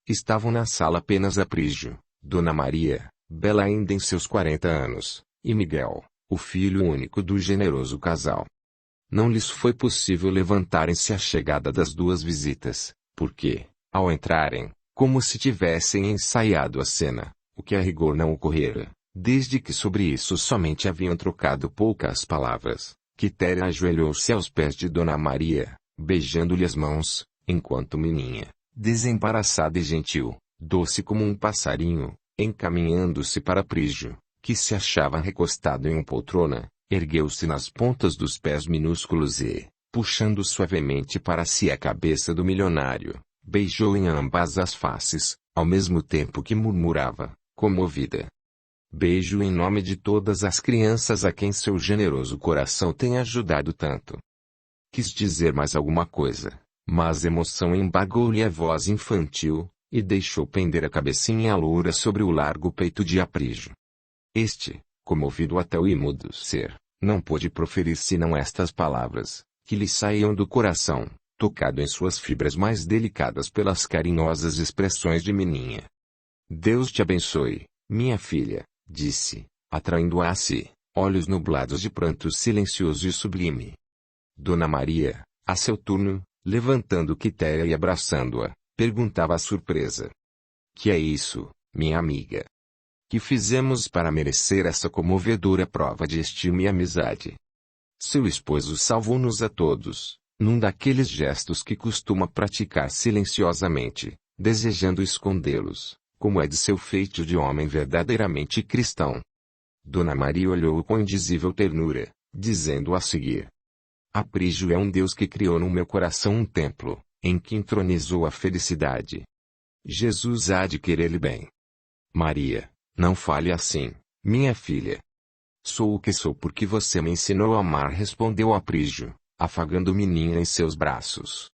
Estavam na sala apenas Aprígio, Dona Maria, bela ainda em seus 40 anos, e Miguel, o filho único do generoso casal. Não lhes foi possível levantarem-se à chegada das duas visitas, porque, ao entrarem, como se tivessem ensaiado a cena, o que a rigor não ocorrera, desde que sobre isso somente haviam trocado poucas palavras, Quitéria ajoelhou-se aos pés de Dona Maria, beijando-lhe as mãos, enquanto Mininha, desembaraçada e gentil, doce como um passarinho, encaminhando-se para Aprígio, que se achava recostado em uma poltrona, ergueu-se nas pontas dos pés minúsculos e, puxando suavemente para si a cabeça do milionário, beijou em ambas as faces, ao mesmo tempo que murmurava, comovida: "Beijo em nome de todas as crianças a quem seu generoso coração tem ajudado tanto." Quis dizer mais alguma coisa, mas emoção embargou-lhe a voz infantil, e deixou pender a cabecinha loura sobre o largo peito de Aprígio. Este, comovido até o emudecer, não pôde proferir senão estas palavras, que lhe saíam do coração, tocado em suas fibras mais delicadas pelas carinhosas expressões de Mininha. "Deus te abençoe, minha filha", disse, atraindo-a a si, olhos nublados de pranto silencioso e sublime. Dona Maria, a seu turno, levantando Quitéria e abraçando-a, perguntava surpresa: "Que é isso, minha amiga? Que fizemos para merecer essa comovedora prova de estima e amizade?" Seu esposo salvou-nos a todos, num daqueles gestos que costuma praticar silenciosamente, desejando escondê-los, como é de seu feitio de homem verdadeiramente cristão. Dona Maria olhou-o com indizível ternura, dizendo a seguir: "Aprígio é um Deus que criou no meu coração um templo, em que entronizou a felicidade. Jesus há de querer-lhe bem. Maria, não fale assim, minha filha." "Sou o que sou porque você me ensinou a amar", respondeu Aprígio, afagando Mininha em seus braços.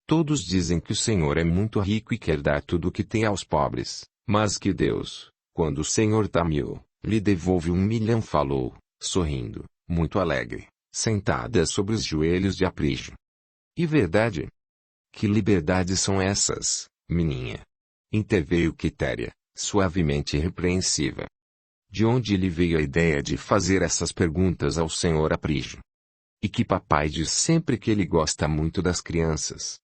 "Todos dizem que o Senhor é muito rico e quer dar tudo o que tem aos pobres, mas que Deus, quando o Senhor dá 1000, lhe devolve 1.000.000", falou, sorrindo, muito alegre, sentada sobre os joelhos de Aprígio. "E verdade? Que liberdades são essas, Mininha?" interveio Quitéria, suavemente irrepreensiva. "De onde lhe veio a ideia de fazer essas perguntas ao senhor Aprígio? E que papai diz sempre que ele gosta muito das crianças."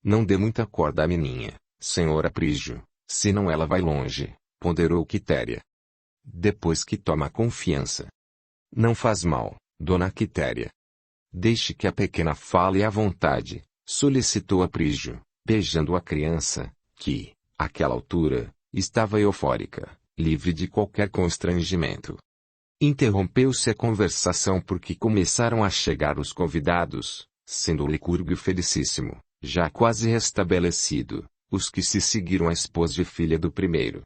"Não dê muita corda à Mininha, senhor Aprígio, senão ela vai longe", ponderou Quitéria. "Depois que toma confiança." "Não faz mal, dona Quitéria. Deixe que a pequena fale à vontade", solicitou Aprígio, beijando a criança, que, àquela altura, estava eufórica, livre de qualquer constrangimento. Interrompeu-se a conversação porque começaram a chegar os convidados, sendo o Licurgo Felicíssimo, já quase restabelecido, os que se seguiram a esposa e filha do primeiro.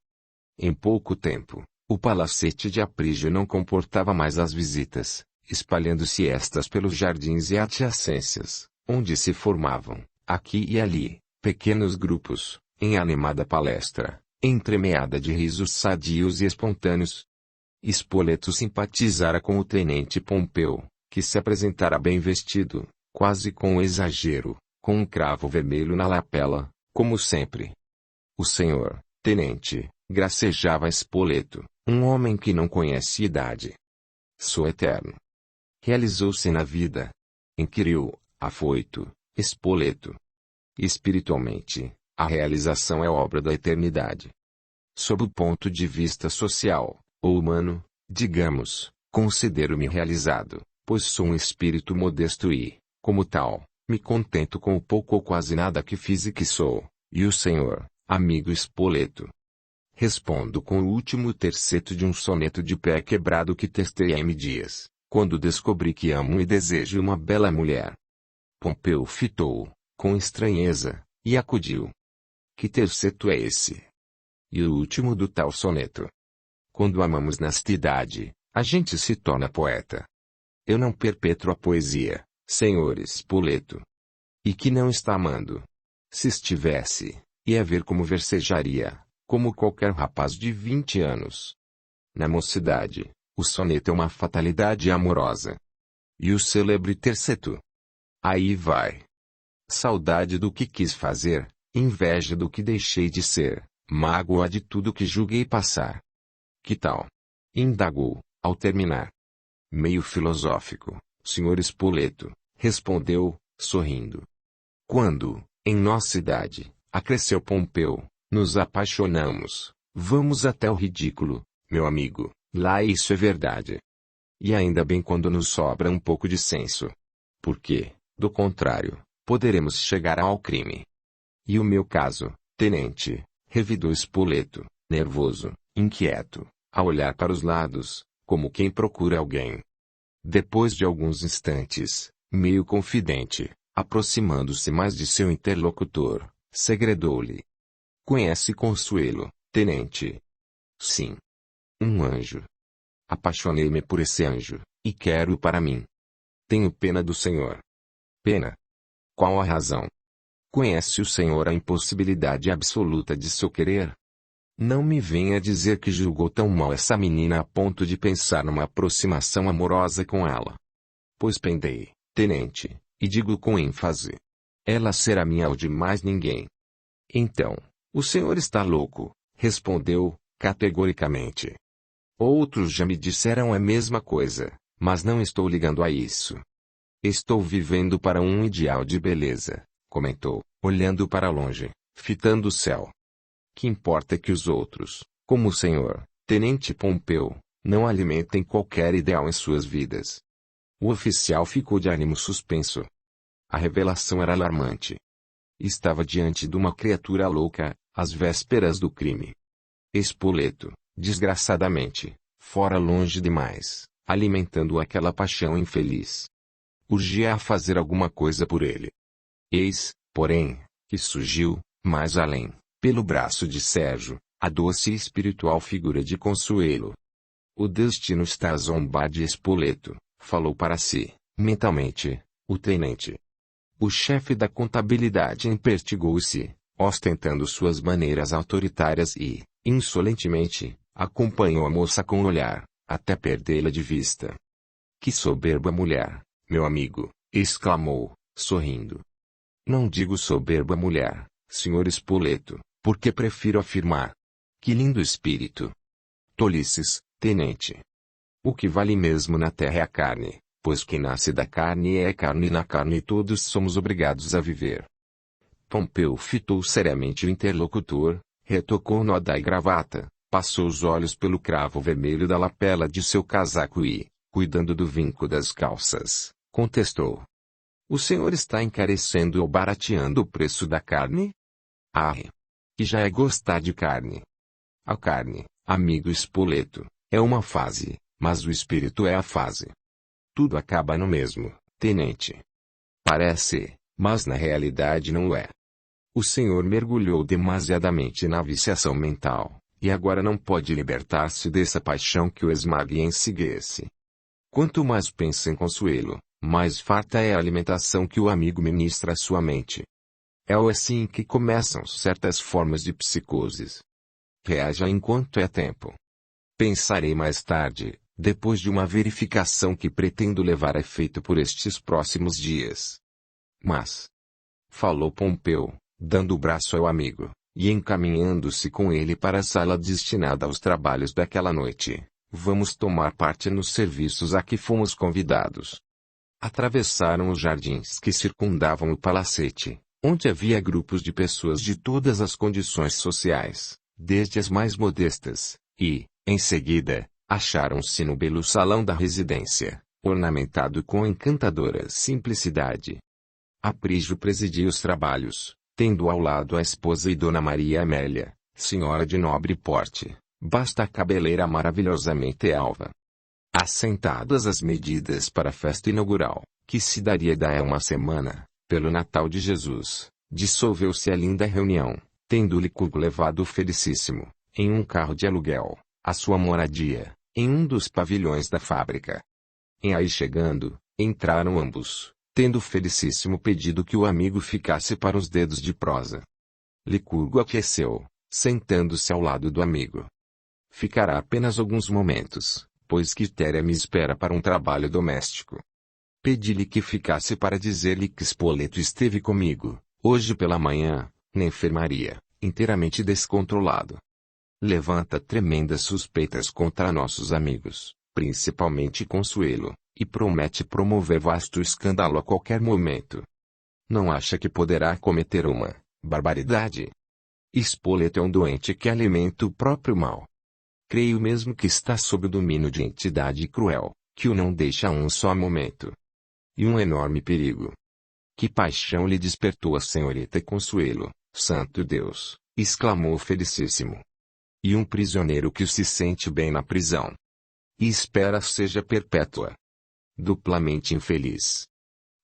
Em pouco tempo, o palacete de Aprígio não comportava mais as visitas, espalhando-se estas pelos jardins e adjacências, onde se formavam, aqui e ali, pequenos grupos, em animada palestra, entremeada de risos sadios e espontâneos. Spoleto simpatizara com o tenente Pompeu, que se apresentara bem vestido, quase com exagero, com um cravo vermelho na lapela, como sempre. "O senhor, tenente", gracejava Spoleto, um homem que não conhece idade. "Sou eterno." "Realizou-se na vida?" inquiriu, afoito, Spoleto. "Espiritualmente, a realização é obra da eternidade. Sob o ponto de vista social, ou humano, digamos, considero-me realizado, pois sou um espírito modesto e, como tal, me contento com o pouco ou quase nada que fiz e que sou. E o senhor, amigo Spoleto?" "Respondo com o último terceto de um soneto de pé quebrado que testei há M. dias, quando descobri que amo e desejo uma bela mulher." Pompeu fitou-o, com estranheza, e acudiu: "Que terceto é esse? E o último do tal soneto?" "Quando amamos nesta idade, a gente se torna poeta." "Eu não perpetro a poesia, senhor Spoleto." "E que não está amando?" "Se estivesse, ia ver como versejaria, como qualquer rapaz de 20 anos. Na mocidade, o soneto é uma fatalidade amorosa." "E o célebre terceto?" "Aí vai. Saudade do que quis fazer, Inveja do que deixei de ser, mágoa de tudo que julguei passar. Que tal? Indagou, ao terminar. Meio filosófico, Sr. Spoleto, respondeu, sorrindo. Quando, em nossa idade, acresceu Pompeu, nos apaixonamos, vamos até o ridículo, meu amigo, lá isso é verdade. E ainda bem quando nos sobra um pouco de senso. Porque, do contrário, poderemos chegar ao crime. E o meu caso, tenente, revidou Spoleto, nervoso, inquieto, a olhar para os lados, como quem procura alguém. Depois de alguns instantes, meio confidente, aproximando-se mais de seu interlocutor, segredou-lhe. Conhece Consuelo, tenente? Sim. Um anjo. Apaixonei-me por esse anjo, e quero-o para mim. Tenho pena do senhor. Pena? Qual a razão? Conhece o senhor a impossibilidade absoluta de seu querer? Não me venha dizer que julgou tão mal essa menina a ponto de pensar numa aproximação amorosa com ela. Pois pendei, tenente, e digo com ênfase. Ela será minha ou de mais ninguém. Então, o senhor está louco, respondeu, categoricamente. Outros já me disseram a mesma coisa, mas não estou ligando a isso. Estou vivendo para um ideal de beleza, comentou, olhando para longe, fitando o céu. Que importa que os outros, como o senhor, tenente Pompeu, não alimentem qualquer ideal em suas vidas. O oficial ficou de ânimo suspenso. A revelação era alarmante. Estava diante de uma criatura louca, às vésperas do crime. Spoleto, desgraçadamente, fora longe demais, alimentando aquela paixão infeliz. Urgia a fazer alguma coisa por ele. Eis, porém, que surgiu, mais além, pelo braço de Sérgio, a doce e espiritual figura de Consuelo. O destino está a zombar de Spoleto, falou para si, mentalmente, o tenente. O chefe da contabilidade empertigou-se, ostentando suas maneiras autoritárias e, insolentemente, acompanhou a moça com o olhar, até perdê-la de vista. Que soberba mulher, meu amigo, exclamou, sorrindo. Não digo soberba mulher, Sr. Spoleto, porque prefiro afirmar. Que lindo espírito. Tolices, tenente. O que vale mesmo na terra é a carne, pois quem nasce da carne é carne e na carne todos somos obrigados a viver. Pompeu fitou seriamente o interlocutor, retocou o nó da gravata, passou os olhos pelo cravo vermelho da lapela de seu casaco e, cuidando do vinco das calças, contestou. O senhor está encarecendo ou barateando o preço da carne? Ah, que já é gostar de carne. A carne, amigo Spoleto, é uma fase, mas o espírito é a fase. Tudo acaba no mesmo, tenente. Parece, mas na realidade não é. O senhor mergulhou demasiadamente na viciação mental, e agora não pode libertar-se dessa paixão que o esmaga e ensigue-se. Quanto mais pensa em Consuelo, mais farta é a alimentação que o amigo ministra à sua mente. É assim que começam certas formas de psicoses. Reaja enquanto é tempo. Pensarei mais tarde, depois de uma verificação que pretendo levar a efeito por estes próximos dias. Mas, falou Pompeu, dando o braço ao amigo, e encaminhando-se com ele para a sala destinada aos trabalhos daquela noite, vamos tomar parte nos serviços a que fomos convidados. Atravessaram os jardins que circundavam o palacete, onde havia grupos de pessoas de todas as condições sociais, desde as mais modestas, e, em seguida, acharam-se no belo salão da residência, ornamentado com encantadora simplicidade. Aprígio presidia os trabalhos, tendo ao lado a esposa e Dona Maria Amélia, senhora de nobre porte, basta cabeleira maravilhosamente alva. Assentadas as medidas para a festa inaugural, que se daria daí a uma semana, pelo Natal de Jesus, dissolveu-se a linda reunião, tendo Licurgo levado o Felicíssimo, em um carro de aluguel, à sua moradia, em um dos pavilhões da fábrica. Em aí chegando, entraram ambos, tendo o Felicíssimo pedido que o amigo ficasse para os dedos de prosa. Licurgo aqueceu, sentando-se ao lado do amigo. Ficará apenas alguns momentos, pois Quitéria me espera para um trabalho doméstico. Pedi-lhe que ficasse para dizer-lhe que Spoleto esteve comigo, hoje pela manhã, Na enfermaria, inteiramente descontrolado. Levanta tremendas suspeitas contra nossos amigos, principalmente Consuelo, e promete promover vasto escândalo a qualquer momento. Não acha que poderá cometer uma barbaridade? Spoleto é um doente que alimenta o próprio mal. Creio mesmo que está sob o domínio de entidade cruel, que o não deixa um só momento. E um enorme perigo. Que paixão lhe despertou a senhorita Consuelo, santo Deus, exclamou Felicíssimo. E um prisioneiro que se sente bem na prisão. E espera seja perpétua. Duplamente infeliz.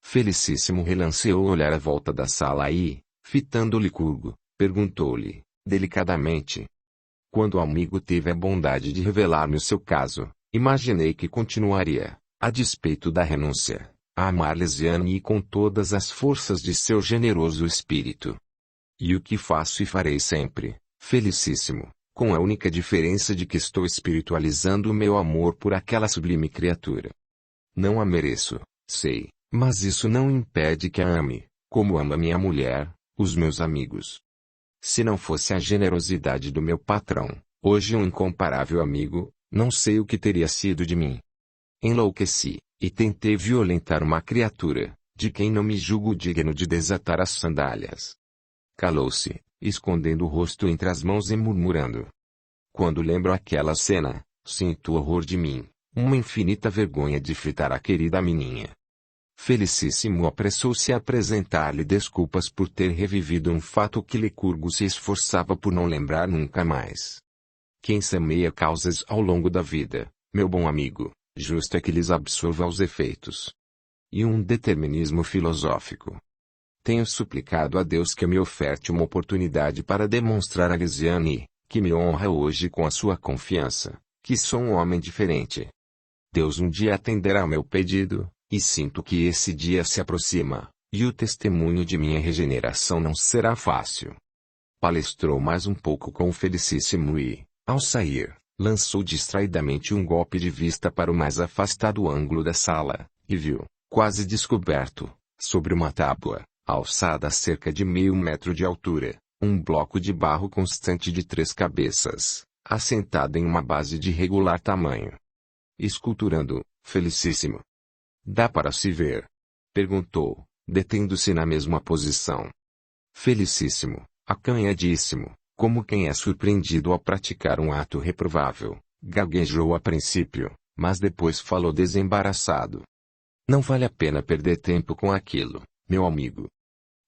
Felicíssimo relanceou o olhar à volta da sala e, fitando Licurgo, perguntou-lhe, delicadamente. Quando o amigo teve a bondade de revelar-me o seu caso, imaginei que continuaria, a despeito da renúncia, a amar Lisiane com todas as forças de seu generoso espírito. E o que faço e farei sempre, Felicíssimo, com a única diferença de que estou espiritualizando o meu amor por aquela sublime criatura. Não a mereço, sei, mas isso não impede que a ame, como ama minha mulher, os meus amigos. Se não fosse a generosidade do meu patrão, hoje um incomparável amigo, não sei o que teria sido de mim. Enlouqueci, e tentei violentar uma criatura, de quem não me julgo digno de desatar as sandálias. Calou-se, escondendo o rosto entre as mãos e murmurando. Quando lembro aquela cena, sinto horror de mim, uma infinita vergonha de fritar a querida menina. Felicíssimo apressou-se a apresentar-lhe desculpas por ter revivido um fato que Licurgo se esforçava por não lembrar nunca mais. Quem semeia causas ao longo da vida, meu bom amigo, justo é que lhes absorva os efeitos. E um determinismo filosófico. Tenho suplicado a Deus que me oferte uma oportunidade para demonstrar a Lisiane, que me honra hoje com a sua confiança, que sou um homem diferente. Deus um dia atenderá ao meu pedido, e sinto que esse dia se aproxima, e o testemunho de minha regeneração não será fácil. Palestrou mais um pouco com o Felicíssimo e, ao sair, lançou distraidamente um golpe de vista para o mais afastado ângulo da sala, e viu, quase descoberto, sobre uma tábua, alçada a cerca de meio metro de altura, um bloco de barro constante de 3 cabeças, assentado em uma base de regular tamanho. Esculturando, Felicíssimo. Dá para se ver? Perguntou, detendo-se na mesma posição. Felicíssimo, acanhadíssimo, como quem é surpreendido ao praticar um ato reprovável, gaguejou a princípio, mas depois falou desembaraçado. Não vale a pena perder tempo com aquilo, meu amigo.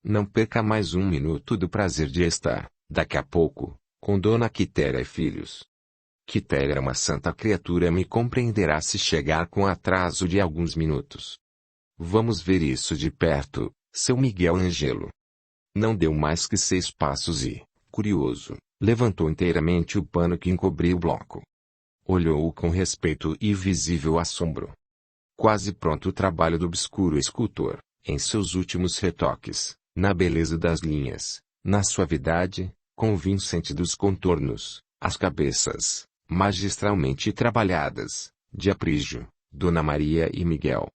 Não perca mais um minuto do prazer de estar, daqui a pouco, com Dona Quitéria e filhos. Quitéria é uma santa criatura e me compreenderá se chegar com atraso de alguns minutos. Vamos ver isso de perto, seu Miguel Ângelo. Não deu mais que 6 passos e, curioso, levantou inteiramente o pano que encobria o bloco. Olhou-o com respeito e visível assombro. Quase pronto o trabalho do obscuro escultor, em seus últimos retoques, na beleza das linhas, na suavidade, convincente dos contornos, as cabeças, magistralmente trabalhadas, de Aprígio, Dona Maria e Miguel.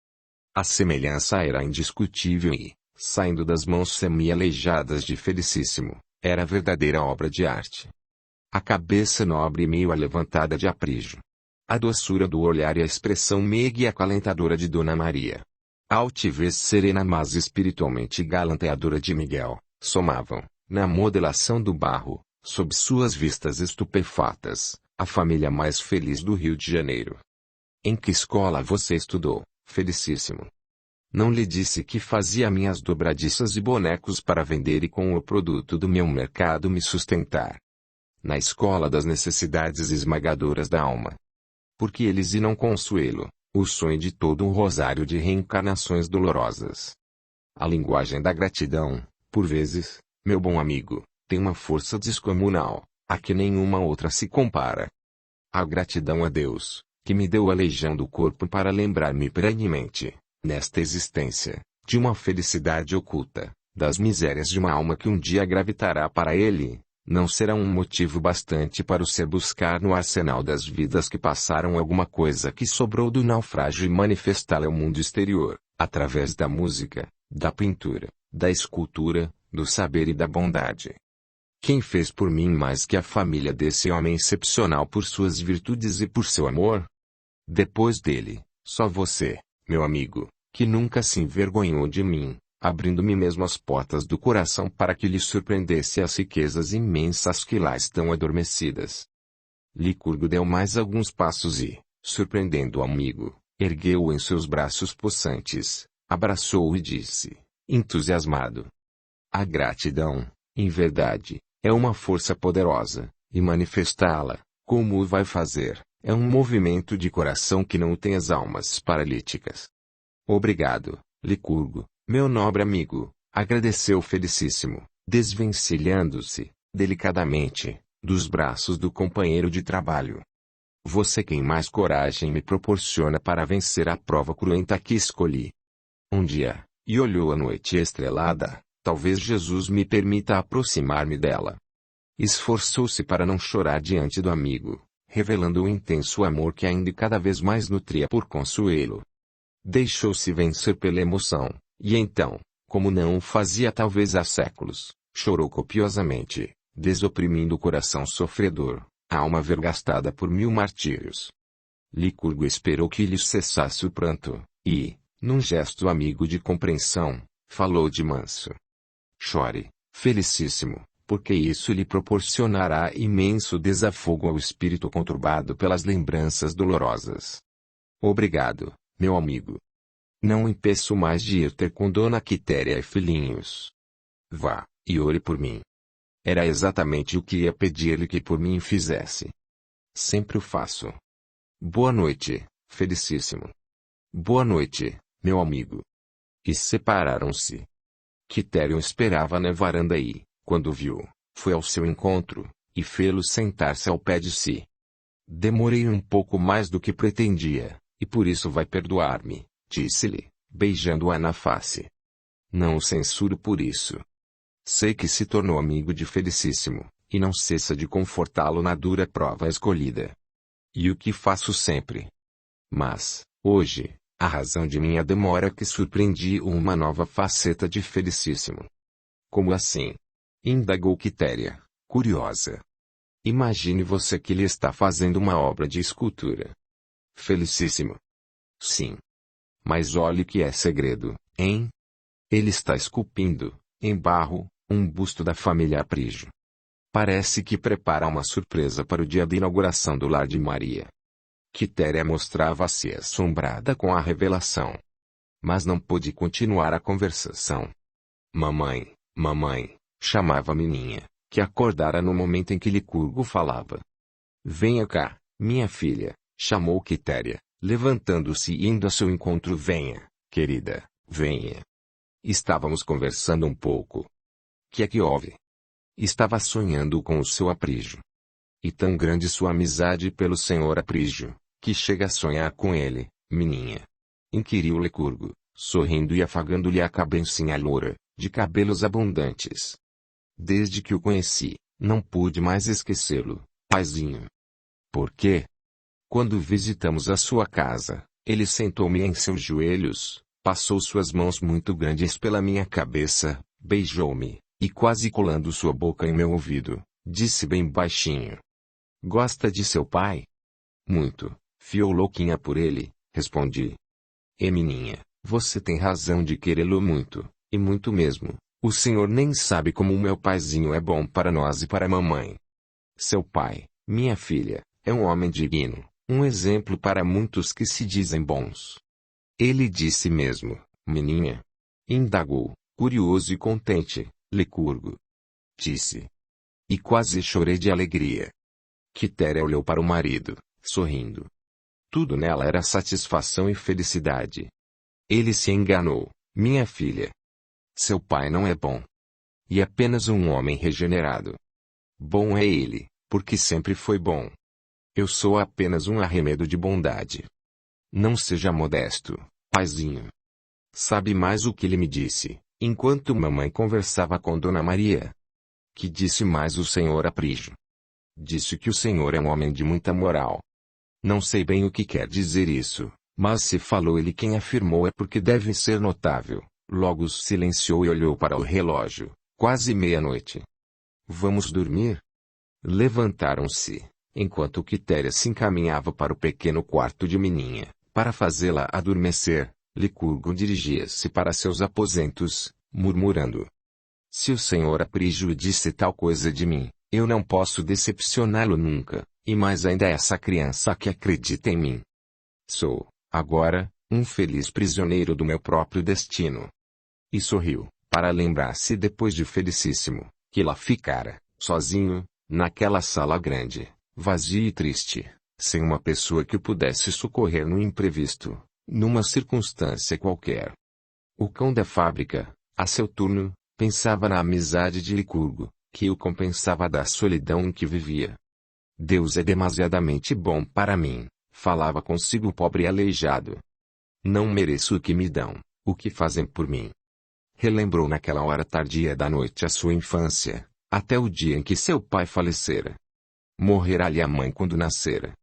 A semelhança era indiscutível e, saindo das mãos semi-aleijadas de Felicíssimo, era verdadeira obra de arte. A cabeça nobre e meio alevantada de Aprígio. A doçura do olhar e a expressão meiga e acalentadora de Dona Maria. A altivez serena mas espiritualmente galanteadora de Miguel, somavam, na modelação do barro, sob suas vistas estupefatas, a família mais feliz do Rio de Janeiro. Em que escola você estudou, Felicíssimo? Não lhe disse que fazia minhas dobradiças e bonecos para vender e com o produto do meu mercado me sustentar? Na escola das necessidades esmagadoras da alma. Porque eles e não Consuelo, o sonho de todo um rosário de reencarnações dolorosas. A linguagem da gratidão, por vezes, meu bom amigo, tem uma força descomunal, a que nenhuma outra se compara. A gratidão a Deus, que me deu a legião do corpo para lembrar-me perenemente, nesta existência, de uma felicidade oculta, das misérias de uma alma que um dia gravitará para ele, não será um motivo bastante para o ser buscar no arsenal das vidas que passaram alguma coisa que sobrou do naufrágio e manifestá-la ao mundo exterior, através da música, da pintura, da escultura, do saber e da bondade. Quem fez por mim mais que a família desse homem excepcional por suas virtudes e por seu amor? Depois dele, só você, meu amigo, que nunca se envergonhou de mim, abrindo-me mesmo as portas do coração para que lhe surpreendesse as riquezas imensas que lá estão adormecidas. Licurgo deu mais alguns passos e, surpreendendo o amigo, ergueu-o em seus braços possantes, abraçou-o e disse, entusiasmado: a gratidão, em verdade, é uma força poderosa, e manifestá-la, como o vai fazer, é um movimento de coração que não tem as almas paralíticas. Obrigado, Licurgo, meu nobre amigo, agradeceu Felicíssimo, desvencilhando-se, delicadamente, dos braços do companheiro de trabalho. Você quem mais coragem me proporciona para vencer a prova cruenta que escolhi. Um dia, e olhou a noite estrelada, talvez Jesus me permita aproximar-me dela. Esforçou-se para não chorar diante do amigo, revelando o intenso amor que ainda cada vez mais nutria por Consuelo. Deixou-se vencer pela emoção, e então, como não o fazia talvez há séculos, chorou copiosamente, desoprimindo o coração sofredor, a alma vergastada por 1000 martírios. Licurgo esperou que lhe cessasse o pranto, e, num gesto amigo de compreensão, falou de manso: chore, Felicíssimo, porque isso lhe proporcionará imenso desafogo ao espírito conturbado pelas lembranças dolorosas. Obrigado, meu amigo. Não impeço mais de ir ter com Dona Quitéria e filhinhos. Vá, e ore por mim. Era exatamente o que ia pedir-lhe que por mim fizesse. Sempre o faço. Boa noite, Felicíssimo. Boa noite, meu amigo. E separaram-se. Quitéria o esperava na varanda e, quando viu, foi ao seu encontro, e fê-lo sentar-se ao pé de si. Demorei um pouco mais do que pretendia, e por isso vai perdoar-me, disse-lhe, beijando-a na face. Não o censuro por isso. Sei que se tornou amigo de Felicíssimo, e não cessa de confortá-lo na dura prova escolhida. E o que faço sempre. Mas, hoje, a razão de minha demora é que surpreendi uma nova faceta de Felicíssimo. Como assim? Indagou Quitéria, curiosa. Imagine você que lhe está fazendo uma obra de escultura. Felicíssimo. Sim. Mas olhe que é segredo, hein? Ele está esculpindo, em barro, um busto da família Aprígio. Parece que prepara uma surpresa para o dia da inauguração do lar de Maria. Quitéria mostrava-se assombrada com a revelação. Mas não pôde continuar a conversação. Mamãe, mamãe, chamava a menina, que acordara no momento em que Licurgo falava. Venha cá, minha filha, chamou Quitéria, levantando-se e indo a seu encontro. Venha, querida, venha. Estávamos conversando um pouco. Que é que houve? Estava sonhando com o seu Aprígio. E tão grande sua amizade pelo senhor Aprígio, que chega a sonhar com ele, menina. Inquiriu Licurgo, sorrindo e afagando-lhe a cabecinha loura, de cabelos abundantes. Desde que o conheci, não pude mais esquecê-lo, paizinho. Por quê? Quando visitamos a sua casa, ele sentou-me em seus joelhos, passou suas mãos muito grandes pela minha cabeça, beijou-me, e quase colando sua boca em meu ouvido, disse bem baixinho: gosta de seu pai? Muito, fiou louquinha por ele, respondi. Meninha, você tem razão de querê-lo muito, e muito mesmo. O senhor nem sabe como o meu paizinho é bom para nós e para a mamãe. Seu pai, minha filha, é um homem digno, um exemplo para muitos que se dizem bons. Ele disse mesmo, menina? Indagou, curioso e contente, Licurgo. Disse. E quase chorei de alegria. Quitéria olhou para o marido, sorrindo. Tudo nela era satisfação e felicidade. Ele se enganou, minha filha. Seu pai não é bom. E apenas um homem regenerado. Bom é ele, porque sempre foi bom. Eu sou apenas um arremedo de bondade. Não seja modesto, paizinho. Sabe mais o que ele me disse, enquanto mamãe conversava com Dona Maria? Que disse mais o senhor Aprígio? Disse que o senhor é um homem de muita moral. Não sei bem o que quer dizer isso, mas se falou ele quem afirmou é porque deve ser notável. Logo silenciou e olhou para o relógio, quase meia-noite. Vamos dormir? Levantaram-se, enquanto Quitéria se encaminhava para o pequeno quarto de Mininha, para fazê-la adormecer. Licurgo dirigia-se para seus aposentos, murmurando: se o senhor Aprígio disse tal coisa de mim, eu não posso decepcioná-lo nunca, e mais ainda essa criança que acredita em mim. Sou, agora, um feliz prisioneiro do meu próprio destino. E sorriu, para lembrar-se depois de Felicíssimo, que lá ficara, sozinho, naquela sala grande, vazia e triste, sem uma pessoa que o pudesse socorrer no imprevisto, numa circunstância qualquer. O cão da fábrica, a seu turno, pensava na amizade de Licurgo, que o compensava da solidão em que vivia. Deus é demasiadamente bom para mim, falava consigo o pobre aleijado. Não mereço o que me dão, o que fazem por mim. Relembrou naquela hora tardia da noite a sua infância, até o dia em que seu pai falecera. Morrera-lhe a mãe quando nascera.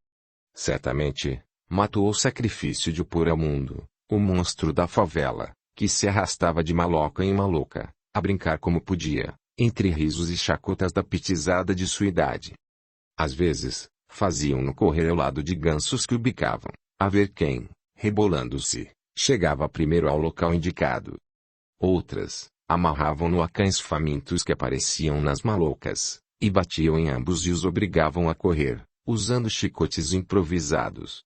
Certamente, matou o sacrifício de pôr ao mundo, o monstro da favela, que se arrastava de maloca em maloca, a brincar como podia, entre risos e chacotas da pitizada de sua idade. Às vezes, faziam-no correr ao lado de gansos que o bicavam, a ver quem, rebolando-se, chegava primeiro ao local indicado. Outras, amarravam-no a cães famintos que apareciam nas malocas, e batiam em ambos e os obrigavam a correr, usando chicotes improvisados.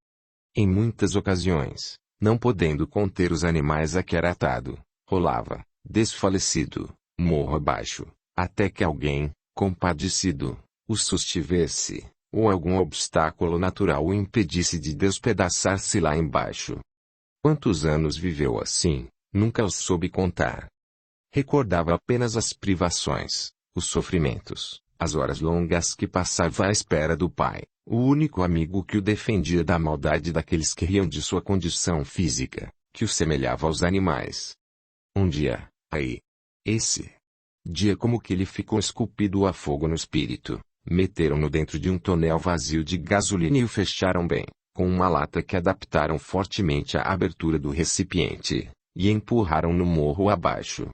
Em muitas ocasiões, não podendo conter os animais a que era atado, rolava, desfalecido, morro abaixo, até que alguém, compadecido, o sustivesse, ou algum obstáculo natural o impedisse de despedaçar-se lá embaixo. Quantos anos viveu assim, nunca os soube contar. Recordava apenas as privações, os sofrimentos, as horas longas que passava à espera do pai, o único amigo que o defendia da maldade daqueles que riam de sua condição física, que o semelhava aos animais. Um dia, aí. Esse dia como que lhe ficou esculpido a fogo no espírito, meteram-no dentro de um tonel vazio de gasolina e o fecharam bem, com uma lata que adaptaram fortemente à abertura do recipiente, e empurraram no morro abaixo.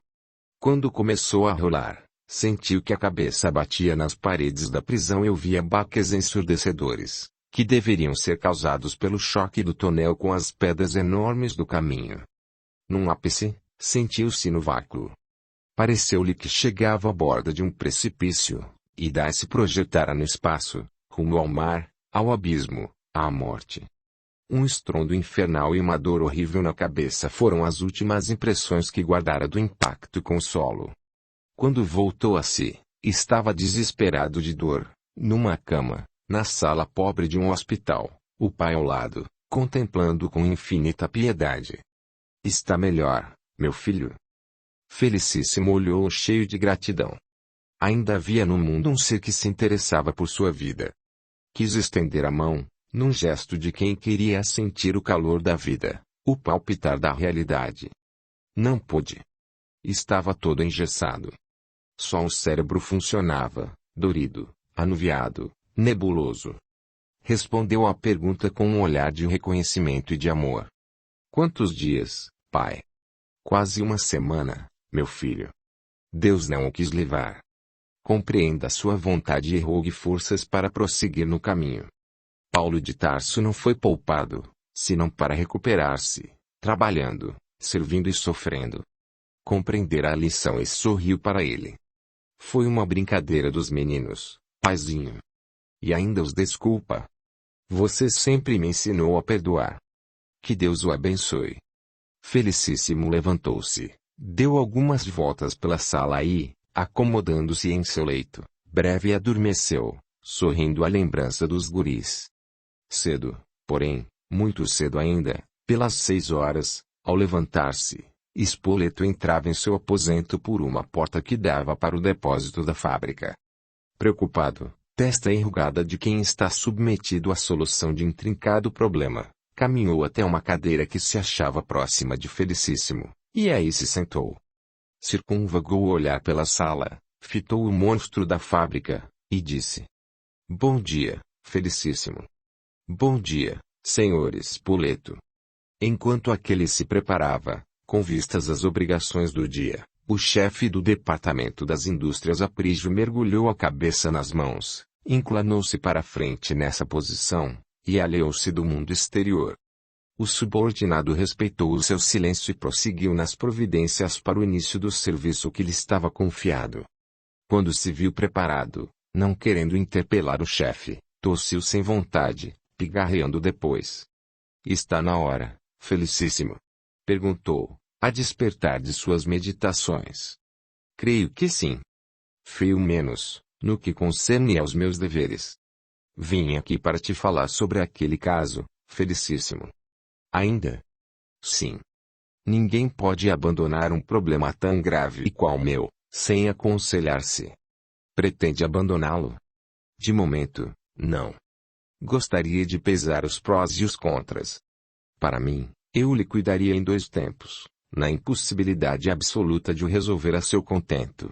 Quando começou a rolar, sentiu que a cabeça batia nas paredes da prisão e ouvia baques ensurdecedores, que deveriam ser causados pelo choque do tonel com as pedras enormes do caminho. Num ápice, sentiu-se no vácuo. Pareceu-lhe que chegava à borda de um precipício, e daí se projetara no espaço, rumo ao mar, ao abismo, à morte. Um estrondo infernal e uma dor horrível na cabeça foram as últimas impressões que guardara do impacto com o solo. Quando voltou a si, estava desesperado de dor, numa cama, na sala pobre de um hospital, o pai ao lado, contemplando com infinita piedade. Está melhor, meu filho? Felicíssimo olhou cheio de gratidão. Ainda havia no mundo um ser que se interessava por sua vida. Quis estender a mão, num gesto de quem queria sentir o calor da vida, o palpitar da realidade. Não pôde. Estava todo engessado. Só um cérebro funcionava, dorido, anuviado, nebuloso. Respondeu à pergunta com um olhar de reconhecimento e de amor. Quantos dias, pai? Quase uma semana, meu filho. Deus não o quis levar. Compreenda a sua vontade e rogue forças para prosseguir no caminho. Paulo de Tarso não foi poupado, senão para recuperar-se, trabalhando, servindo e sofrendo. Compreendera a lição e sorriu para ele. Foi uma brincadeira dos meninos, paizinho. E ainda os desculpa. Você sempre me ensinou a perdoar. Que Deus o abençoe. Felicíssimo levantou-se, deu algumas voltas pela sala e, acomodando-se em seu leito, breve adormeceu, sorrindo à lembrança dos guris. Cedo, porém, muito cedo ainda, pelas 6 horas, ao levantar-se, Spoleto entrava em seu aposento por uma porta que dava para o depósito da fábrica. Preocupado, testa enrugada de quem está submetido à solução de intrincado problema, caminhou até uma cadeira que se achava próxima de Felicíssimo, e aí se sentou. Circunvagou o olhar pela sala, fitou o monstro da fábrica, e disse: Bom dia, Felicíssimo. Bom dia, senhor Spoleto. Enquanto aquele se preparava, com vistas às obrigações do dia, O chefe do departamento das indústrias Aprígio mergulhou a cabeça nas mãos, inclinou-se para a frente nessa posição, e alheou-se do mundo exterior. O subordinado respeitou o seu silêncio e prosseguiu nas providências para o início do serviço que lhe estava confiado. Quando se viu preparado, não querendo interpelar o chefe, tossiu sem vontade, pigarreando depois. "Está na hora, Felicíssimo?" perguntou, a despertar de suas meditações. "Creio que sim. Feio menos, no que concerne aos meus deveres. Vim aqui para te falar sobre aquele caso, Felicíssimo." "Ainda?" "Sim. Ninguém pode abandonar um problema tão grave qual o meu, sem aconselhar-se." "Pretende abandoná-lo?" "De momento, não. Gostaria de pesar os prós e os contras. Para mim, eu liquidaria em 2 tempos, na impossibilidade absoluta de o resolver a seu contento."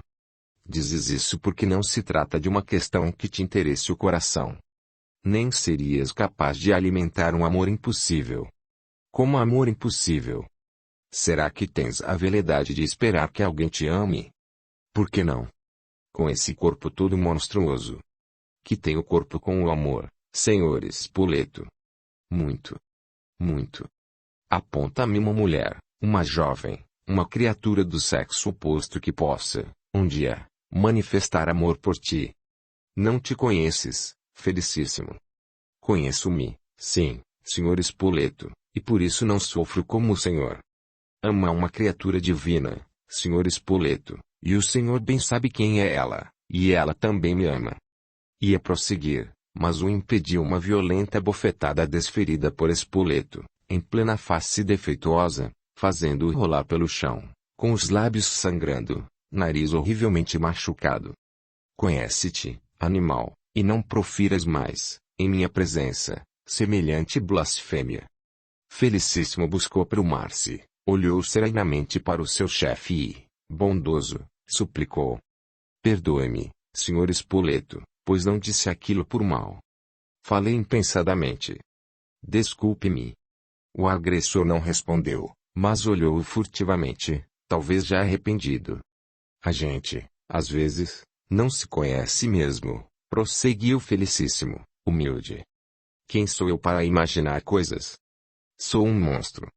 "Dizes isso porque não se trata de uma questão que te interesse o coração. Nem serias capaz de alimentar um amor impossível." "Como amor impossível? Será que tens a veleidade de esperar que alguém te ame?" "Por que não? Com esse corpo todo monstruoso. Que tem o corpo com o amor, Senhor Spoleto." "Muito. Muito. Aponta-me uma mulher, uma jovem, uma criatura do sexo oposto que possa, um dia, manifestar amor por ti." "Não te conheces, Felicíssimo." "Conheço-me, sim, Senhor Spoleto, e por isso não sofro como o Senhor. Ama uma criatura divina, Senhor Spoleto, e o Senhor bem sabe quem é ela, e ela também me ama." Ia prosseguir, mas o impediu uma violenta bofetada desferida por Spoleto, em plena face defeituosa, fazendo-o rolar pelo chão, com os lábios sangrando, nariz horrivelmente machucado. "Conhece-te, animal, e não profiras mais, em minha presença, semelhante blasfêmia." Felicíssimo buscou aprumar-se, olhou serenamente para o seu chefe e, bondoso, suplicou: "Perdoe-me, Senhor Spoleto, pois não disse aquilo por mal. Falei impensadamente. Desculpe-me." O agressor não respondeu, mas olhou-o furtivamente, talvez já arrependido. "A gente, às vezes, não se conhece mesmo", prosseguiu Felicíssimo, humilde. "Quem sou eu para imaginar coisas? Sou um monstro.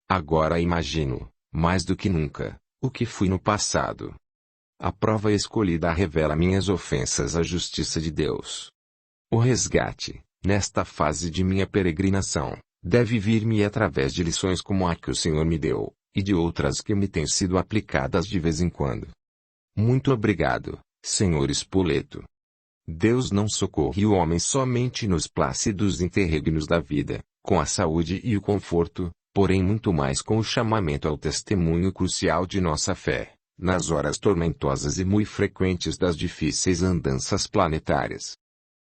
Agora imagino, mais do que nunca, o que fui no passado. A prova escolhida revela minhas ofensas à justiça de Deus. O resgate, nesta fase de minha peregrinação, deve vir-me através de lições como a que o Senhor me deu, e de outras que me têm sido aplicadas de vez em quando. Muito obrigado, Senhor Spoleto. Deus não socorre o homem somente nos plácidos interregnos da vida, com a saúde e o conforto, porém muito mais com o chamamento ao testemunho crucial de nossa fé, nas horas tormentosas e muito frequentes das difíceis andanças planetárias.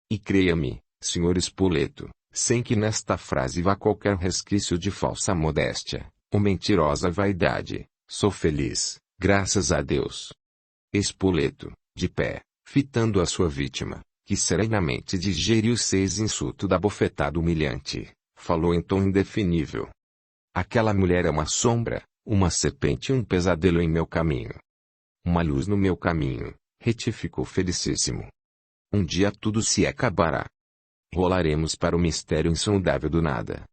E creia-me, Senhor Spoleto, sem que nesta frase vá qualquer resquício de falsa modéstia, ou mentirosa vaidade, sou feliz, graças a Deus." Spoleto, de pé, fitando a sua vítima, que serenamente digeriu o 6 insulto da bofetada humilhante, falou em tom indefinível: "Aquela mulher é uma sombra, uma serpente e um pesadelo em meu caminho." "Uma luz no meu caminho", retificou Felicíssimo. "Um dia tudo se acabará. Rolaremos para o mistério insondável do nada.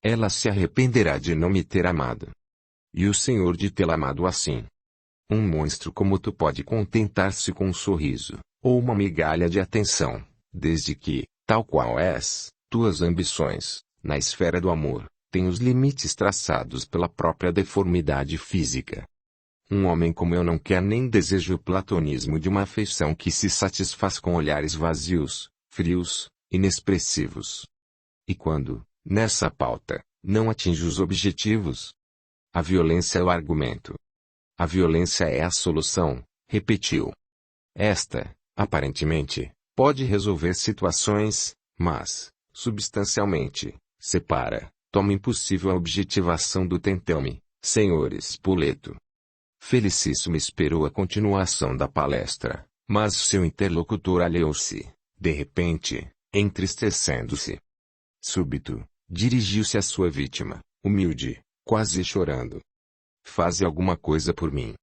Ela se arrependerá de não me ter amado. E o Senhor de tê-la amado assim. Um monstro como tu pode contentar-se com um sorriso, ou uma migalha de atenção, desde que, tal qual és, tuas ambições, na esfera do amor, têm os limites traçados pela própria deformidade física. Um homem como eu não quer nem deseja o platonismo de uma afeição que se satisfaz com olhares vazios, frios, inexpressivos. E quando, nessa pauta, não atinge os objetivos? A violência é o argumento. A violência é a solução", repetiu. "Esta, aparentemente, pode resolver situações, mas, substancialmente, separa, torna impossível a objetivação do tentame, Senhor Spoleto." Felicíssimo esperou a continuação da palestra, mas seu interlocutor alheou-se, de repente, entristecendo-se. Súbito, dirigiu-se à sua vítima, humilde, quase chorando. "Faze alguma coisa por mim.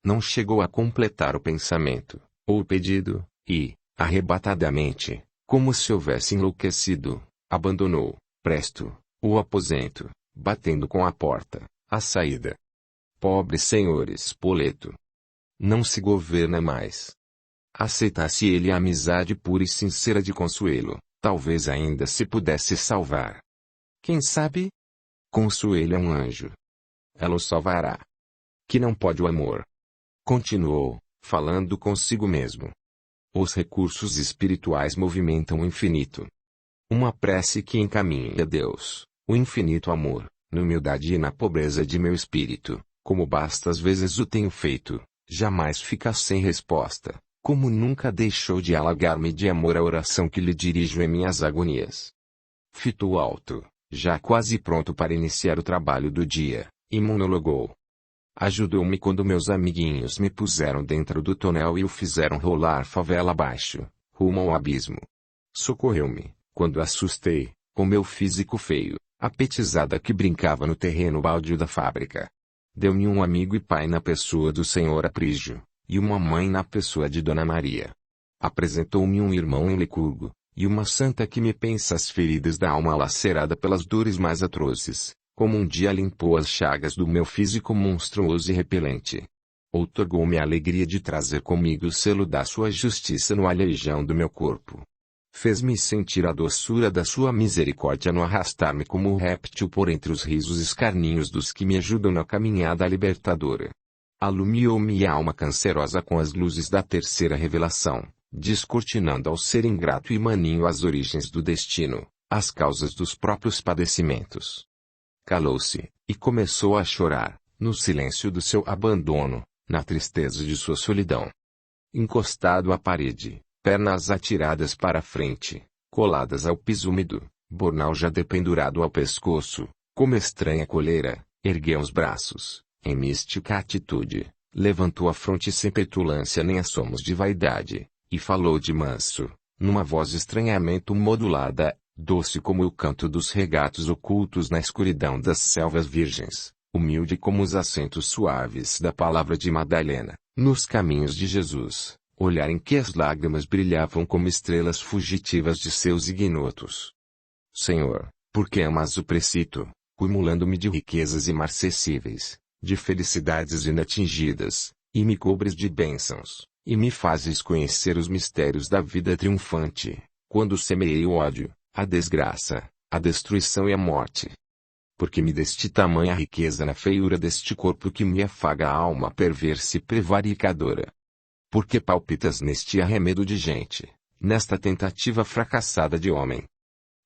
Não chegou a completar o pensamento, ou o pedido, e, arrebatadamente, como se houvesse enlouquecido, abandonou, presto, o aposento, batendo com a porta, a saída. Pobre senhor Spoleto. Não se governa mais. Aceitasse ele a amizade pura e sincera de Consuelo, talvez ainda se pudesse salvar. Quem sabe? Consuelo é um anjo. Ela o salvará. Que não pode o amor. Continuou, falando consigo mesmo. Os recursos espirituais movimentam o infinito. Uma prece que encaminhe a Deus, o infinito amor, na humildade e na pobreza de meu espírito, como bastas vezes o tenho feito, jamais fica sem resposta, como nunca deixou de alagar-me de amor a oração que lhe dirijo em minhas agonias. Fitou alto, já quase pronto para iniciar o trabalho do dia, e monologou. Ajudou-me quando meus amiguinhos me puseram dentro do tonel e o fizeram rolar favela abaixo, rumo ao abismo. Socorreu-me, quando assustei, com meu físico feio, a petizada que brincava no terreno baldio da fábrica. Deu-me um amigo e pai na pessoa do senhor Aprígio, e uma mãe na pessoa de Dona Maria. Apresentou-me um irmão em Licurgo, e uma santa que me pensa as feridas da alma lacerada pelas dores mais atrozes, como um dia limpou as chagas do meu físico monstruoso e repelente. Outorgou-me a alegria de trazer comigo o selo da sua justiça no aleijão do meu corpo. Fez-me sentir a doçura da sua misericórdia no arrastar-me como um réptil por entre os risos escarninhos dos que me ajudam na caminhada libertadora. Alumiou-me a alma cancerosa com as luzes da terceira revelação, descortinando ao ser ingrato e maninho as origens do destino, as causas dos próprios padecimentos. Calou-se, e começou a chorar, no silêncio do seu abandono, na tristeza de sua solidão. Encostado à parede, pernas atiradas para a frente, coladas ao piso úmido, bornal já dependurado ao pescoço, como estranha coleira, ergueu os braços, em mística atitude, levantou a fronte sem petulância nem assomos de vaidade, e falou de manso, numa voz estranhamento modulada, doce como o canto dos regatos ocultos na escuridão das selvas virgens, humilde como os acentos suaves da palavra de Madalena, nos caminhos de Jesus, olhar em que as lágrimas brilhavam como estrelas fugitivas de seus ignotos. Senhor, por que amas o precito, cumulando-me de riquezas imarcessíveis, de felicidades inatingidas, e me cobres de bênçãos, e me fazes conhecer os mistérios da vida triunfante, quando semeei o ódio, a desgraça, a destruição e a morte. Porque me deste tamanha riqueza na feiura deste corpo que me afaga a alma perversa e prevaricadora. Porque palpitas neste arremedo de gente, nesta tentativa fracassada de homem.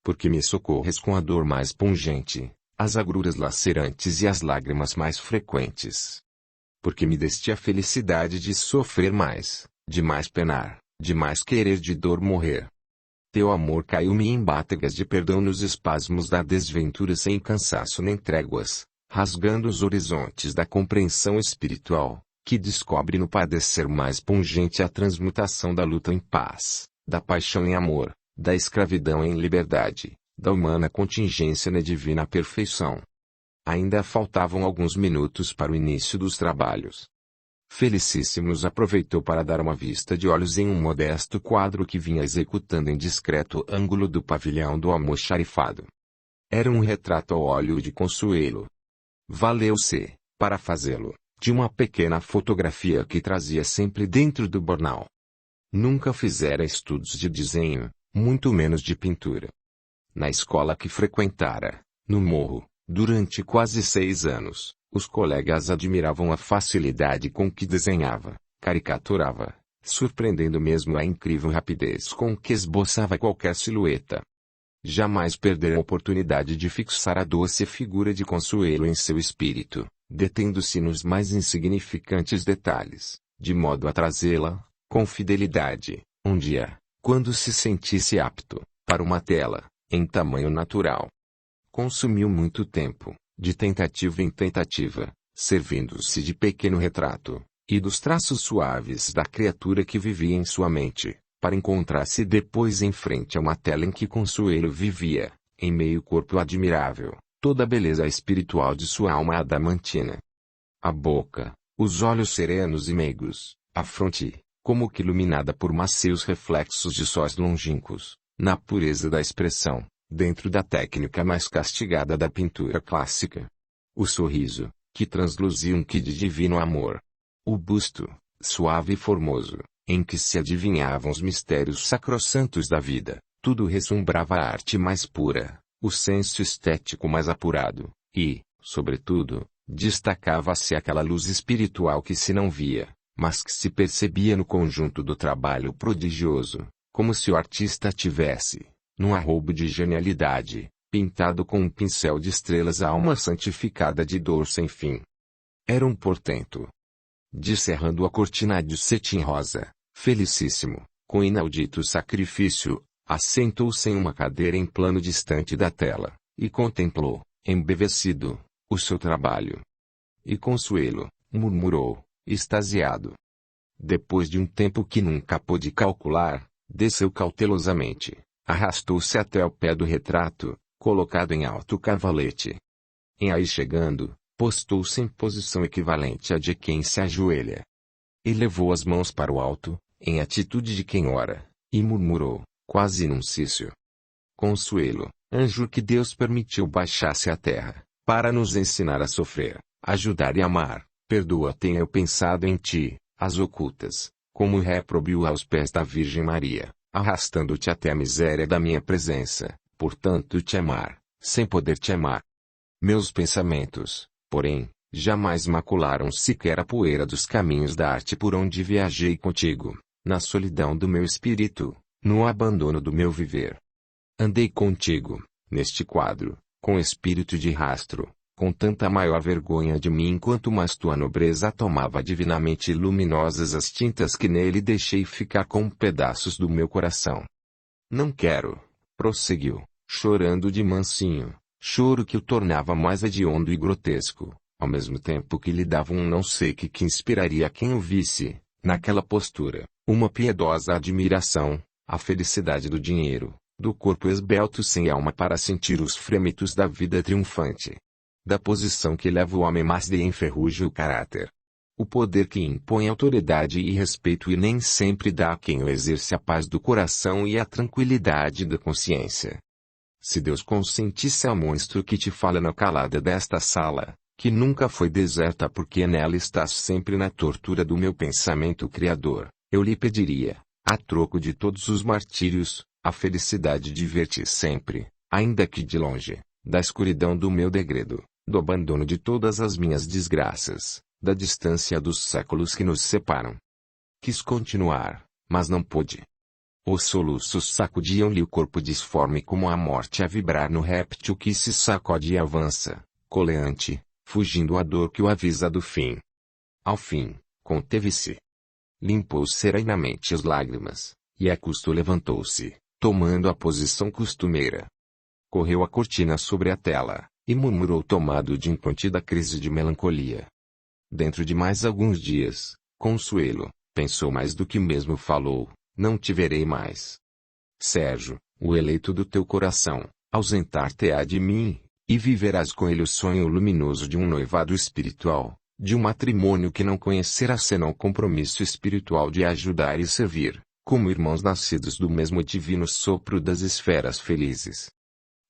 Porque me socorres com a dor mais pungente, as agruras lacerantes e as lágrimas mais frequentes. Porque me deste a felicidade de sofrer mais, de mais penar, de mais querer de dor morrer. Teu amor caiu-me em bátegas de perdão nos espasmos da desventura sem cansaço nem tréguas, rasgando os horizontes da compreensão espiritual, que descobre no padecer mais pungente a transmutação da luta em paz, da paixão em amor, da escravidão em liberdade, da humana contingência na divina perfeição. Ainda faltavam alguns minutos para o início dos trabalhos. Felicíssimos aproveitou para dar uma vista de olhos em um modesto quadro que vinha executando em discreto ângulo do pavilhão do almoxarifado. Era um retrato ao óleo de Consuelo. Valeu-se, para fazê-lo, de uma pequena fotografia que trazia sempre dentro do bornal. Nunca fizera estudos de desenho, muito menos de pintura. Na escola que frequentara, no Morro, durante quase 6 anos, os colegas admiravam a facilidade com que desenhava, caricaturava, surpreendendo mesmo a incrível rapidez com que esboçava qualquer silhueta. Jamais perderam a oportunidade de fixar a doce figura de Consuelo em seu espírito, detendo-se nos mais insignificantes detalhes, de modo a trazê-la, com fidelidade, um dia, quando se sentisse apto, para uma tela, em tamanho natural. Consumiu muito tempo, de tentativa em tentativa, servindo-se de pequeno retrato, e dos traços suaves da criatura que vivia em sua mente, para encontrar-se depois em frente a uma tela em que Consuelo vivia, em meio corpo admirável, toda a beleza espiritual de sua alma adamantina. A boca, Os olhos serenos e meigos, a fronte, como que iluminada por maceios reflexos de sóis longínquos, na pureza da expressão, dentro da técnica mais castigada da pintura clássica. O sorriso, que transluzia um quê de divino amor. O busto, suave e formoso, em que se adivinhavam os mistérios sacrossantos da vida, tudo ressumbrava a arte mais pura, o senso estético mais apurado, e, sobretudo, destacava-se aquela luz espiritual que se não via, mas que se percebia no conjunto do trabalho prodigioso, como se o artista tivesse, num arroubo de genialidade, pintado com um pincel de estrelas a alma santificada de dor sem fim. Era um portento. Descerrando a cortina de cetim rosa, felicíssimo, com inaudito sacrifício, assentou-se em uma cadeira em plano distante da tela, e contemplou, embevecido, o seu trabalho. E Consuelo, murmurou, extasiado. Depois de um tempo que nunca pôde calcular, desceu cautelosamente, arrastou-se até o pé do retrato, colocado em alto cavalete. Em aí chegando, postou-se em posição equivalente à de quem se ajoelha. Elevou as mãos para o alto, em atitude de quem ora, e murmurou, quase num cício. Consuelo, anjo que Deus permitiu baixasse à terra, para nos ensinar a sofrer, ajudar e amar, perdoa tenha eu pensado em ti, as ocultas, como réprobo aos pés da Virgem Maria, arrastando-te até a miséria da minha presença, portanto te amar, sem poder te amar. Meus pensamentos, porém, jamais macularam sequer a poeira dos caminhos da arte por onde viajei contigo, na solidão do meu espírito, no abandono do meu viver. Andei contigo, neste quadro, com espírito de rastro, com tanta maior vergonha de mim quanto mais tua nobreza tomava divinamente luminosas as tintas que nele deixei ficar com pedaços do meu coração. Não quero, prosseguiu, chorando de mansinho, choro que o tornava mais hediondo e grotesco, ao mesmo tempo que lhe dava um não sei que inspiraria a quem o visse, naquela postura, uma piedosa admiração, a felicidade do dinheiro, do corpo esbelto sem alma para sentir os frêmitos da vida triunfante. Da posição que leva o homem mas de enferruja o caráter. O poder que impõe autoridade e respeito e nem sempre dá a quem o exerce a paz do coração e a tranquilidade da consciência. Se Deus consentisse ao monstro que te fala na calada desta sala, que nunca foi deserta porque nela estás sempre na tortura do meu pensamento criador, eu lhe pediria, a troco de todos os martírios, a felicidade de ver-te sempre, ainda que de longe, da escuridão do meu degredo, do abandono de todas as minhas desgraças, da distância dos séculos que nos separam. Quis continuar, mas não pôde. Os soluços sacudiam-lhe o corpo disforme como a morte a vibrar no réptil que se sacode e avança, coleante, fugindo à dor que o avisa do fim. Ao fim, conteve-se. Limpou serenamente as lágrimas, e a custo levantou-se, tomando a posição costumeira. Correu a cortina sobre a tela, e murmurou tomado de incontida crise de melancolia. Dentro de mais alguns dias, Consuelo, pensou mais do que mesmo falou, não te verei mais. Sérgio, o eleito do teu coração, ausentar-te-á de mim, e viverás com ele o sonho luminoso de um noivado espiritual, de um matrimônio que não conhecerá senão o compromisso espiritual de ajudar e servir, como irmãos nascidos do mesmo divino sopro das esferas felizes.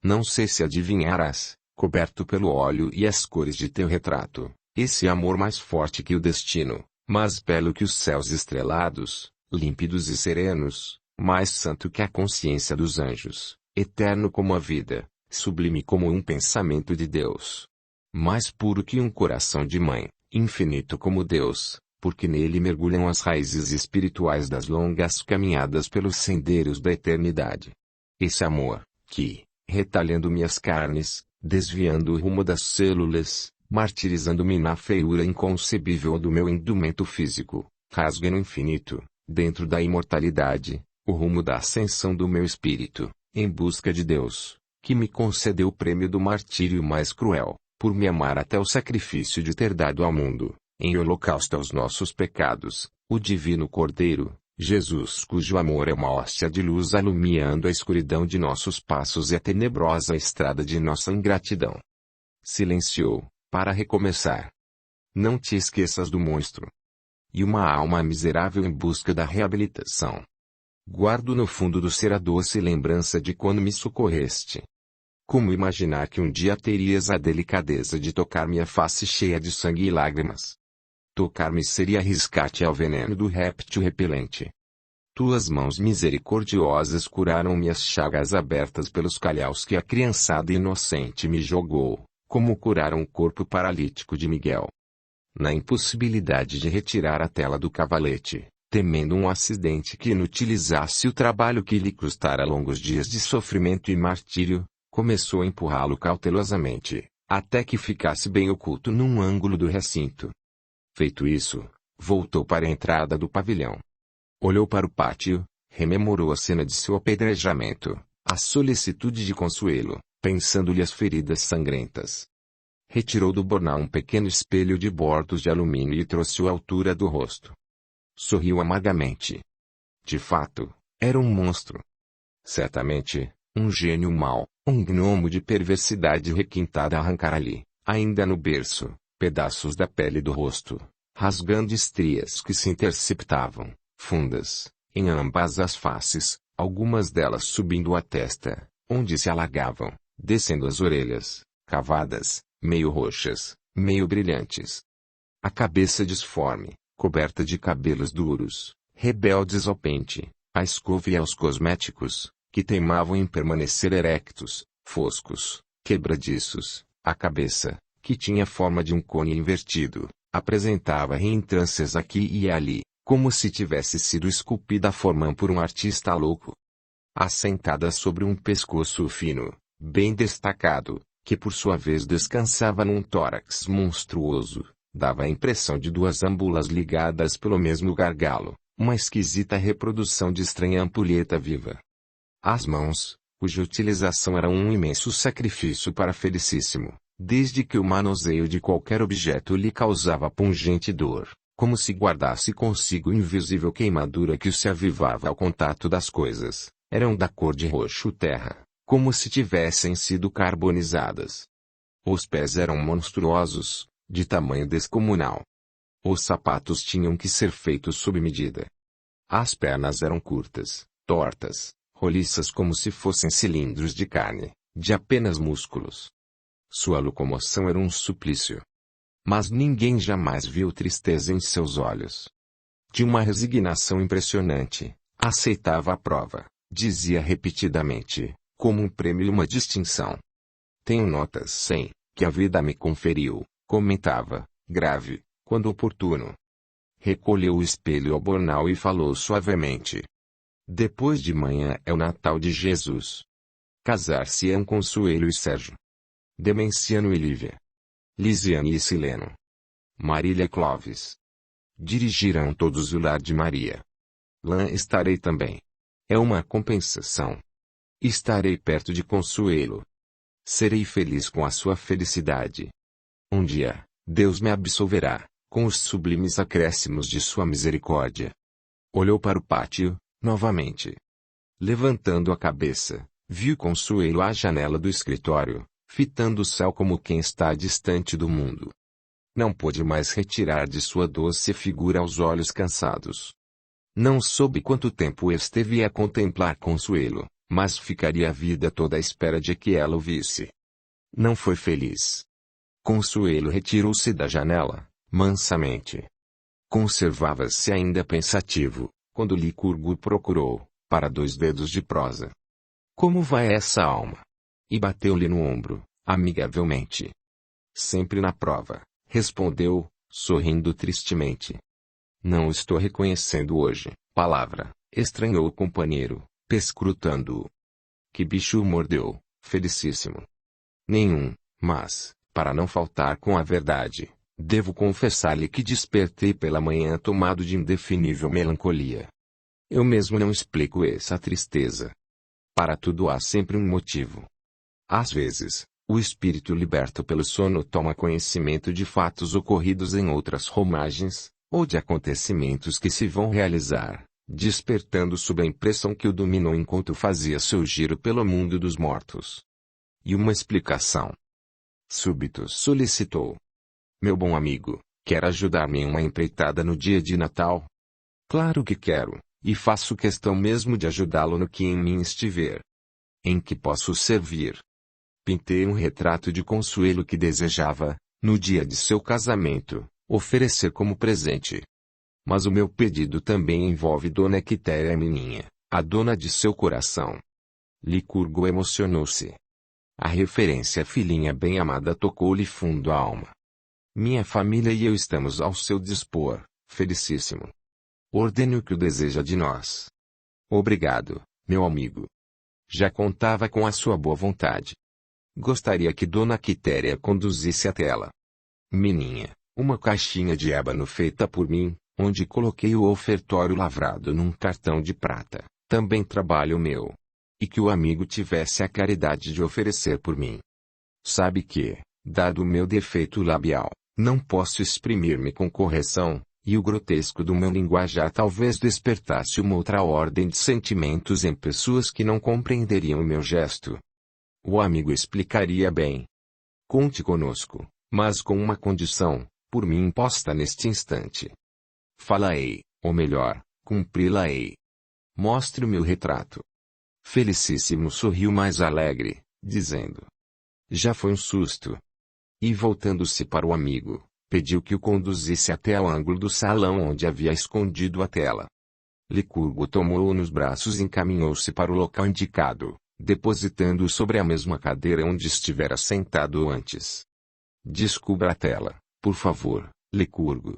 Não sei se adivinharás, coberto pelo óleo e as cores de teu retrato, esse amor mais forte que o destino, mais belo que os céus estrelados, límpidos e serenos, mais santo que a consciência dos anjos, eterno como a vida, sublime como um pensamento de Deus. Mais puro que um coração de mãe, infinito como Deus, porque nele mergulham as raízes espirituais das longas caminhadas pelos sendeiros da eternidade. Esse amor, que, retalhando-me as carnes, desviando o rumo das células, martirizando-me na feiura inconcebível do meu indumento físico, rasga no infinito, dentro da imortalidade, o rumo da ascensão do meu espírito, em busca de Deus, que me concedeu o prêmio do martírio mais cruel, por me amar até o sacrifício de ter dado ao mundo, em holocausto aos nossos pecados, o divino Cordeiro, Jesus, cujo amor é uma hóstia de luz alumiando a escuridão de nossos passos e a tenebrosa estrada de nossa ingratidão. Silenciou, para recomeçar. Não te esqueças do monstro. E uma alma miserável em busca da reabilitação. Guardo no fundo do ser a doce lembrança de quando me socorreste. Como imaginar que um dia terias a delicadeza de tocar minha face cheia de sangue e lágrimas? Tocar-me seria arriscar-te ao veneno do réptil repelente. Tuas mãos misericordiosas curaram minhas chagas abertas pelos calhaus que a criançada inocente me jogou, como curaram o corpo paralítico de Miguel. Na impossibilidade de retirar a tela do cavalete, temendo um acidente que inutilizasse o trabalho que lhe custara longos dias de sofrimento e martírio, começou a empurrá-lo cautelosamente, até que ficasse bem oculto num ângulo do recinto. Feito isso, voltou para a entrada do pavilhão. Olhou para o pátio, rememorou a cena de seu apedrejamento, a solicitude de Consuelo, pensando-lhe as feridas sangrentas. Retirou do bornal um pequeno espelho de bordos de alumínio e trouxe-o à altura do rosto. Sorriu amargamente. De fato, era um monstro. Certamente, um gênio mau, um gnomo de perversidade requintada a arrancar ali, ainda no berço, pedaços da pele do rosto, rasgando estrias que se interceptavam, fundas, em ambas as faces, algumas delas subindo a testa, onde se alagavam, descendo as orelhas, cavadas, meio roxas, meio brilhantes. A cabeça disforme, coberta de cabelos duros, rebeldes ao pente, à escova e aos cosméticos, que teimavam em permanecer erectos, foscos, quebradiços. A cabeça, que tinha forma de um cone invertido, apresentava reentrâncias aqui e ali, como se tivesse sido esculpida a forma por um artista louco. Assentada sobre um pescoço fino, bem destacado, que por sua vez descansava num tórax monstruoso, dava a impressão de duas ambulas ligadas pelo mesmo gargalo, uma esquisita reprodução de estranha ampulheta viva. As mãos, cuja utilização era um imenso sacrifício para Felicíssimo, desde que o manuseio de qualquer objeto lhe causava pungente dor, como se guardasse consigo invisível queimadura que se avivava ao contato das coisas, eram da cor de roxo terra, como se tivessem sido carbonizadas. Os pés eram monstruosos, de tamanho descomunal. Os sapatos tinham que ser feitos sob medida. As pernas eram curtas, tortas, roliças como se fossem cilindros de carne, de apenas músculos. Sua locomoção era um suplício. Mas ninguém jamais viu tristeza em seus olhos. De uma resignação impressionante, aceitava a prova, dizia repetidamente, como um prêmio e uma distinção. Tenho notas 100, que a vida me conferiu, comentava, grave, quando oportuno. Recolheu o espelho ao bornal e falou suavemente. Depois de manhã é o Natal de Jesus. Casar-se-ão Consuelo e Sérgio. Demenciano e Lívia. Lisiane e Sileno. Marília e Clóvis. Dirigirão todos o lar de Maria. Lá estarei também. É uma compensação. Estarei perto de Consuelo. Serei feliz com a sua felicidade. Um dia, Deus me absolverá, com os sublimes acréscimos de sua misericórdia. Olhou para o pátio, novamente. Levantando a cabeça, viu Consuelo à janela do escritório, fitando o céu como quem está distante do mundo. Não pôde mais retirar de sua doce figura os olhos cansados. Não soube quanto tempo esteve a contemplar Consuelo, mas ficaria a vida toda à espera de que ela o visse. Não foi feliz. Consuelo retirou-se da janela, mansamente. Conservava-se ainda pensativo, quando Licurgo procurou, para 2 dedos de prosa. Como vai essa alma? E bateu-lhe no ombro, amigavelmente. Sempre na prova, respondeu, sorrindo tristemente. Não o estou reconhecendo hoje, palavra, estranhou o companheiro, perscrutando-o. Que bicho mordeu, Felicíssimo? Nenhum, mas, para não faltar com a verdade, devo confessar-lhe que despertei pela manhã tomado de indefinível melancolia. Eu mesmo não explico essa tristeza. Para tudo há sempre um motivo. Às vezes, o espírito liberto pelo sono toma conhecimento de fatos ocorridos em outras romagens, ou de acontecimentos que se vão realizar, despertando sob a impressão que o dominou enquanto fazia seu giro pelo mundo dos mortos. E uma explicação. Súbito solicitou. Meu bom amigo, Quer ajudar-me em uma empreitada no dia de Natal? Claro que quero, e faço questão mesmo de ajudá-lo no que em mim estiver. Em que posso servir? Pintei um retrato de Consuelo que desejava, no dia de seu casamento, oferecer como presente. Mas o meu pedido também envolve Dona Quitéria Mininha, a dona de seu coração. Licurgo emocionou-se. A referência à filhinha bem-amada tocou-lhe fundo a alma. Minha família e eu estamos ao seu dispor, felicíssimo. Ordene o que o deseja de nós. Obrigado, meu amigo. Já contava com a sua boa vontade. Gostaria que Dona Quitéria conduzisse até ela. Mininha, uma caixinha de ébano feita por mim, onde coloquei o ofertório lavrado num cartão de prata, também trabalho meu. E que o amigo tivesse a caridade de oferecer por mim. Sabe que, dado o meu defeito labial, não posso exprimir-me com correção, e o grotesco do meu linguajar talvez despertasse uma outra ordem de sentimentos em pessoas que não compreenderiam o meu gesto. O amigo explicaria bem. Conte conosco, mas com uma condição, por mim imposta neste instante. Fala-ei, ou melhor, cumpri-la-ei. Mostre o meu retrato. Felicíssimo sorriu mais alegre, dizendo. Já foi um susto. E voltando-se para o amigo, pediu que o conduzisse até ao ângulo do salão onde havia escondido a tela. Licurgo tomou-o nos braços e encaminhou-se para o local indicado, depositando-o sobre a mesma cadeira onde estivera sentado antes. Descubra a tela, por favor, Licurgo.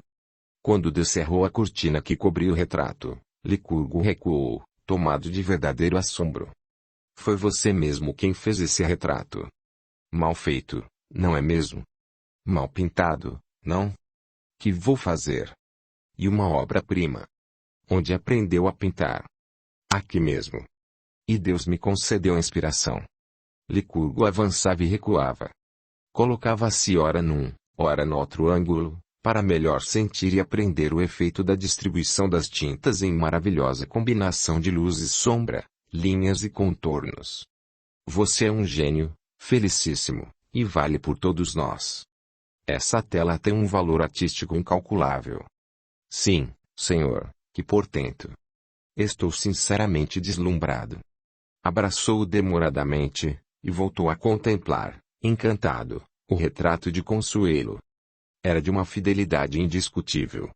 Quando descerrou a cortina que cobria o retrato, Licurgo recuou, tomado de verdadeiro assombro. Foi você mesmo quem fez esse retrato. Mal feito, não é mesmo? Mal pintado, não? Que vou fazer? E uma obra-prima. Onde aprendeu a pintar? Aqui mesmo. E Deus me concedeu a inspiração. Licurgo avançava e recuava. Colocava-se ora num, ora no outro ângulo, para melhor sentir e aprender o efeito da distribuição das tintas em maravilhosa combinação de luz e sombra, linhas e contornos. Você é um gênio, felicíssimo, e vale por todos nós. Essa tela tem um valor artístico incalculável. Sim, senhor, que portento. Estou sinceramente deslumbrado. Abraçou-o demoradamente, e voltou a contemplar, encantado, o retrato de Consuelo. Era de uma fidelidade indiscutível.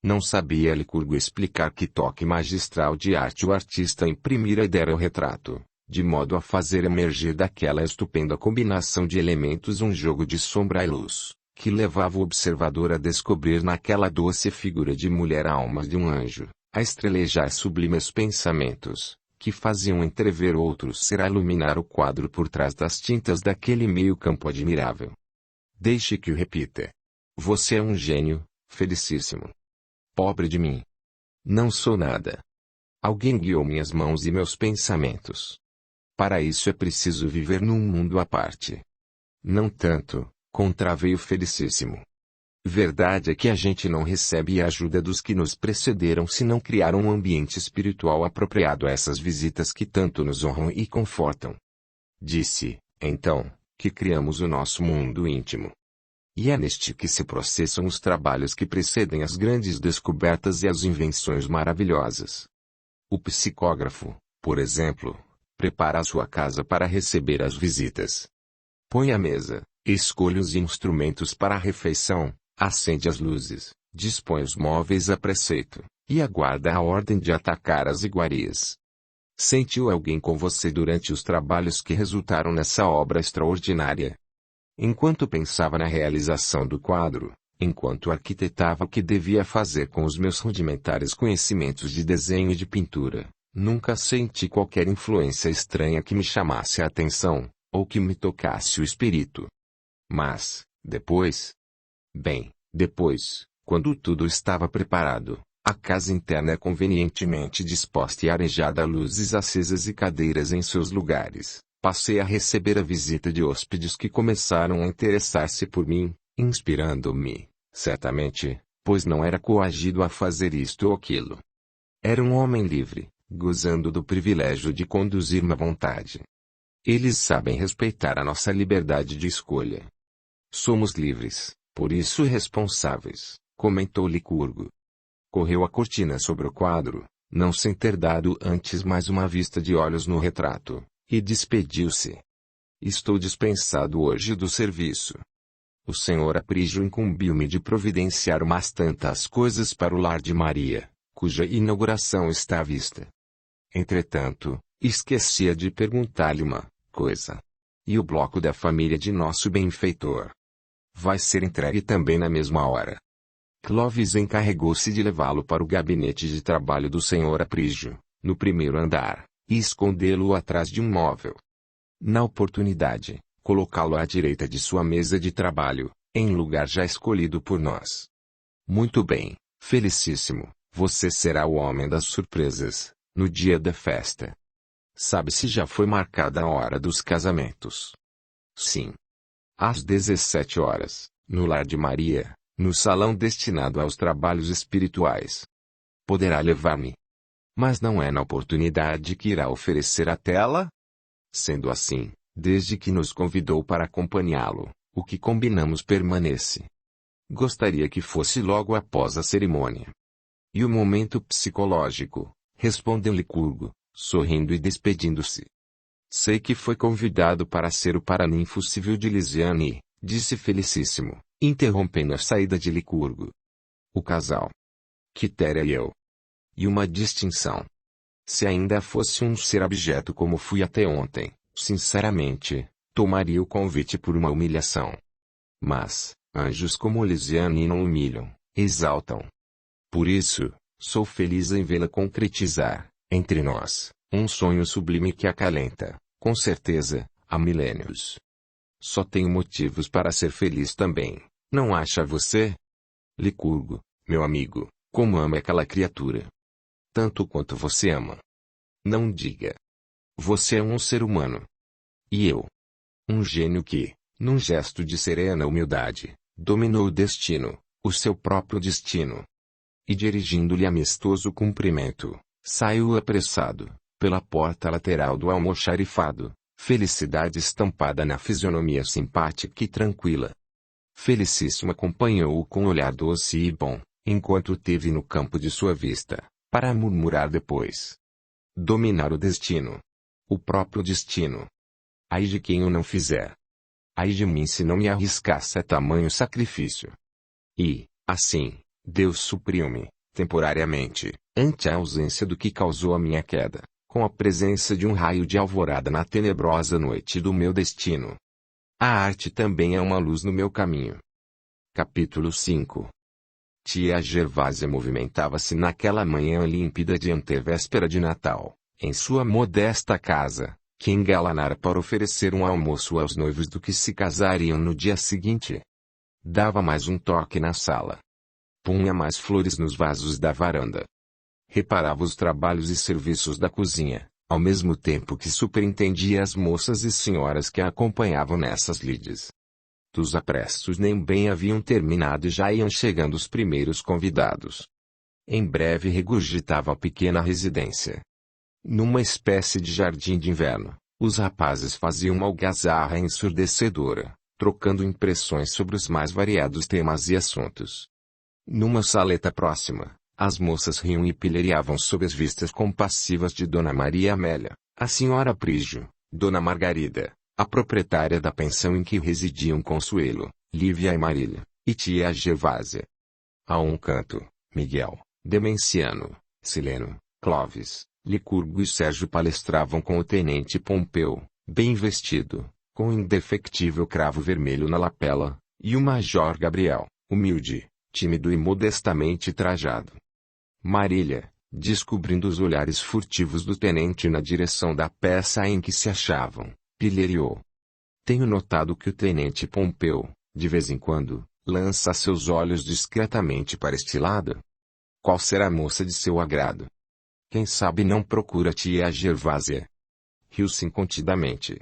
Não sabia Licurgo explicar que toque magistral de arte o artista imprimira e dera ao retrato, de modo a fazer emergir daquela estupenda combinação de elementos um jogo de sombra e luz, que levava o observador a descobrir naquela doce figura de mulher a alma de um anjo, a estrelejar sublimes pensamentos, que faziam entrever outros ser a iluminar o quadro por trás das tintas daquele meio-campo admirável. Deixe que o repita. Você é um gênio, felicíssimo. Pobre de mim. Não sou nada. Alguém guiou minhas mãos e meus pensamentos. Para isso é preciso viver num mundo à parte. Não tanto, contraveio Felicíssimo. Verdade é que a gente não recebe a ajuda dos que nos precederam se não criar um ambiente espiritual apropriado a essas visitas que tanto nos honram e confortam. Disse, então, que criamos o nosso mundo íntimo. E é neste que se processam os trabalhos que precedem as grandes descobertas e as invenções maravilhosas. O psicógrafo, por exemplo, prepara a sua casa para receber as visitas. Põe a mesa, escolhe os instrumentos para a refeição, acende as luzes, dispõe os móveis a preceito, e aguarda a ordem de atacar as iguarias. Sentiu alguém com você durante os trabalhos que resultaram nessa obra extraordinária? Enquanto pensava na realização do quadro, enquanto arquitetava o que devia fazer com os meus rudimentares conhecimentos de desenho e de pintura, nunca senti qualquer influência estranha que me chamasse a atenção, ou que me tocasse o espírito. Mas, depois... Bem, depois, quando tudo estava preparado, a casa interna é convenientemente disposta e arejada, luzes acesas e cadeiras em seus lugares, passei a receber a visita de hóspedes que começaram a interessar-se por mim, inspirando-me, certamente, pois não era coagido a fazer isto ou aquilo. Era um homem livre, gozando do privilégio de conduzir-me à vontade. Eles sabem respeitar a nossa liberdade de escolha. Somos livres, Por isso responsáveis, comentou Licurgo. Correu a cortina sobre o quadro, não sem ter dado antes mais uma vista de olhos no retrato, e despediu-se. Estou dispensado hoje do serviço. O senhor Aprígio incumbiu-me de providenciar umas tantas coisas para o lar de Maria, cuja inauguração está à vista. Entretanto, esquecia de perguntar-lhe uma coisa. E o bloco da família de nosso benfeitor? Vai ser entregue também na mesma hora. Clovis encarregou-se de levá-lo para o gabinete de trabalho do senhor Aprígio, no primeiro andar, e escondê-lo atrás de um móvel. Na oportunidade, colocá-lo à direita de sua mesa de trabalho, em lugar já escolhido por nós. Muito bem, Felicíssimo, você será o homem das surpresas, no dia da festa. Sabe se já foi marcada a hora dos casamentos? Sim. Às 17 horas, no lar de Maria, no salão destinado aos trabalhos espirituais. Poderá levar-me. Mas não é na oportunidade que irá oferecer a tela? Sendo assim, desde que nos convidou para acompanhá-lo, o que combinamos permanece. Gostaria que fosse logo após a cerimônia. E o momento psicológico, respondeu Licurgo, sorrindo e despedindo-se. Sei que foi convidado para ser o paraninfo civil de Lisiane, disse Felicíssimo, interrompendo a saída de Licurgo. O casal. Quitéria e eu. E uma distinção. Se ainda fosse um ser abjeto como fui até ontem, sinceramente, tomaria o convite por uma humilhação. Mas, anjos como Lisiane não humilham, exaltam. Por isso, sou feliz em vê-la concretizar, entre nós, um sonho sublime que acalenta, com certeza, há milênios. Só tenho motivos para ser feliz também, não acha você? Licurgo, meu amigo, como ama aquela criatura. Tanto quanto você ama. Não diga. Você é um ser humano. E eu? Um gênio que, num gesto de serena humildade, dominou o destino, o seu próprio destino. E dirigindo-lhe amistoso cumprimento, saiu apressado, pela porta lateral do almoxarifado, felicidade estampada na fisionomia simpática e tranquila. Felicíssimo acompanhou-o com olhar doce e bom, enquanto o teve no campo de sua vista, para murmurar depois. Dominar o destino. O próprio destino. Ai de quem o não fizer. Ai de mim se não me arriscasse a tamanho sacrifício. E, assim, Deus supriu-me, temporariamente, ante a ausência do que causou a minha queda, com a presença de um raio de alvorada na tenebrosa noite do meu destino. A arte também é uma luz no meu caminho. Capítulo 5. Tia Gervásia movimentava-se naquela manhã límpida de antevéspera de Natal, em sua modesta casa, que engalanara para oferecer um almoço aos noivos do que se casariam no dia seguinte. Dava mais um toque na sala. Punha mais flores nos vasos da varanda. Reparava os trabalhos e serviços da cozinha, ao mesmo tempo que superintendia as moças e senhoras que a acompanhavam nessas lides. Dos aprestos nem bem haviam terminado e já iam chegando os primeiros convidados. Em breve regurgitava a pequena residência. Numa espécie de jardim de inverno, os rapazes faziam uma algazarra ensurdecedora, trocando impressões sobre os mais variados temas e assuntos. Numa saleta próxima, as moças riam e pilhariavam sob as vistas compassivas de Dona Maria Amélia, a senhora Aprígio, Dona Margarida, a proprietária da pensão em que residiam Consuelo, Lívia e Marília, e tia Gervásia. A um canto, Miguel, Demenciano, Sileno, Clovis, Licurgo e Sérgio palestravam com o tenente Pompeu, bem vestido, com indefectível cravo vermelho na lapela, e o major Gabriel, humilde, tímido e modestamente trajado. Marília, descobrindo os olhares furtivos do tenente na direção da peça em que se achavam, pilheriou. Tenho notado que o tenente Pompeu, de vez em quando, lança seus olhos discretamente para este lado. Qual será a moça de seu agrado? Quem sabe não procura tia Gervásia? Riu-se incontidamente.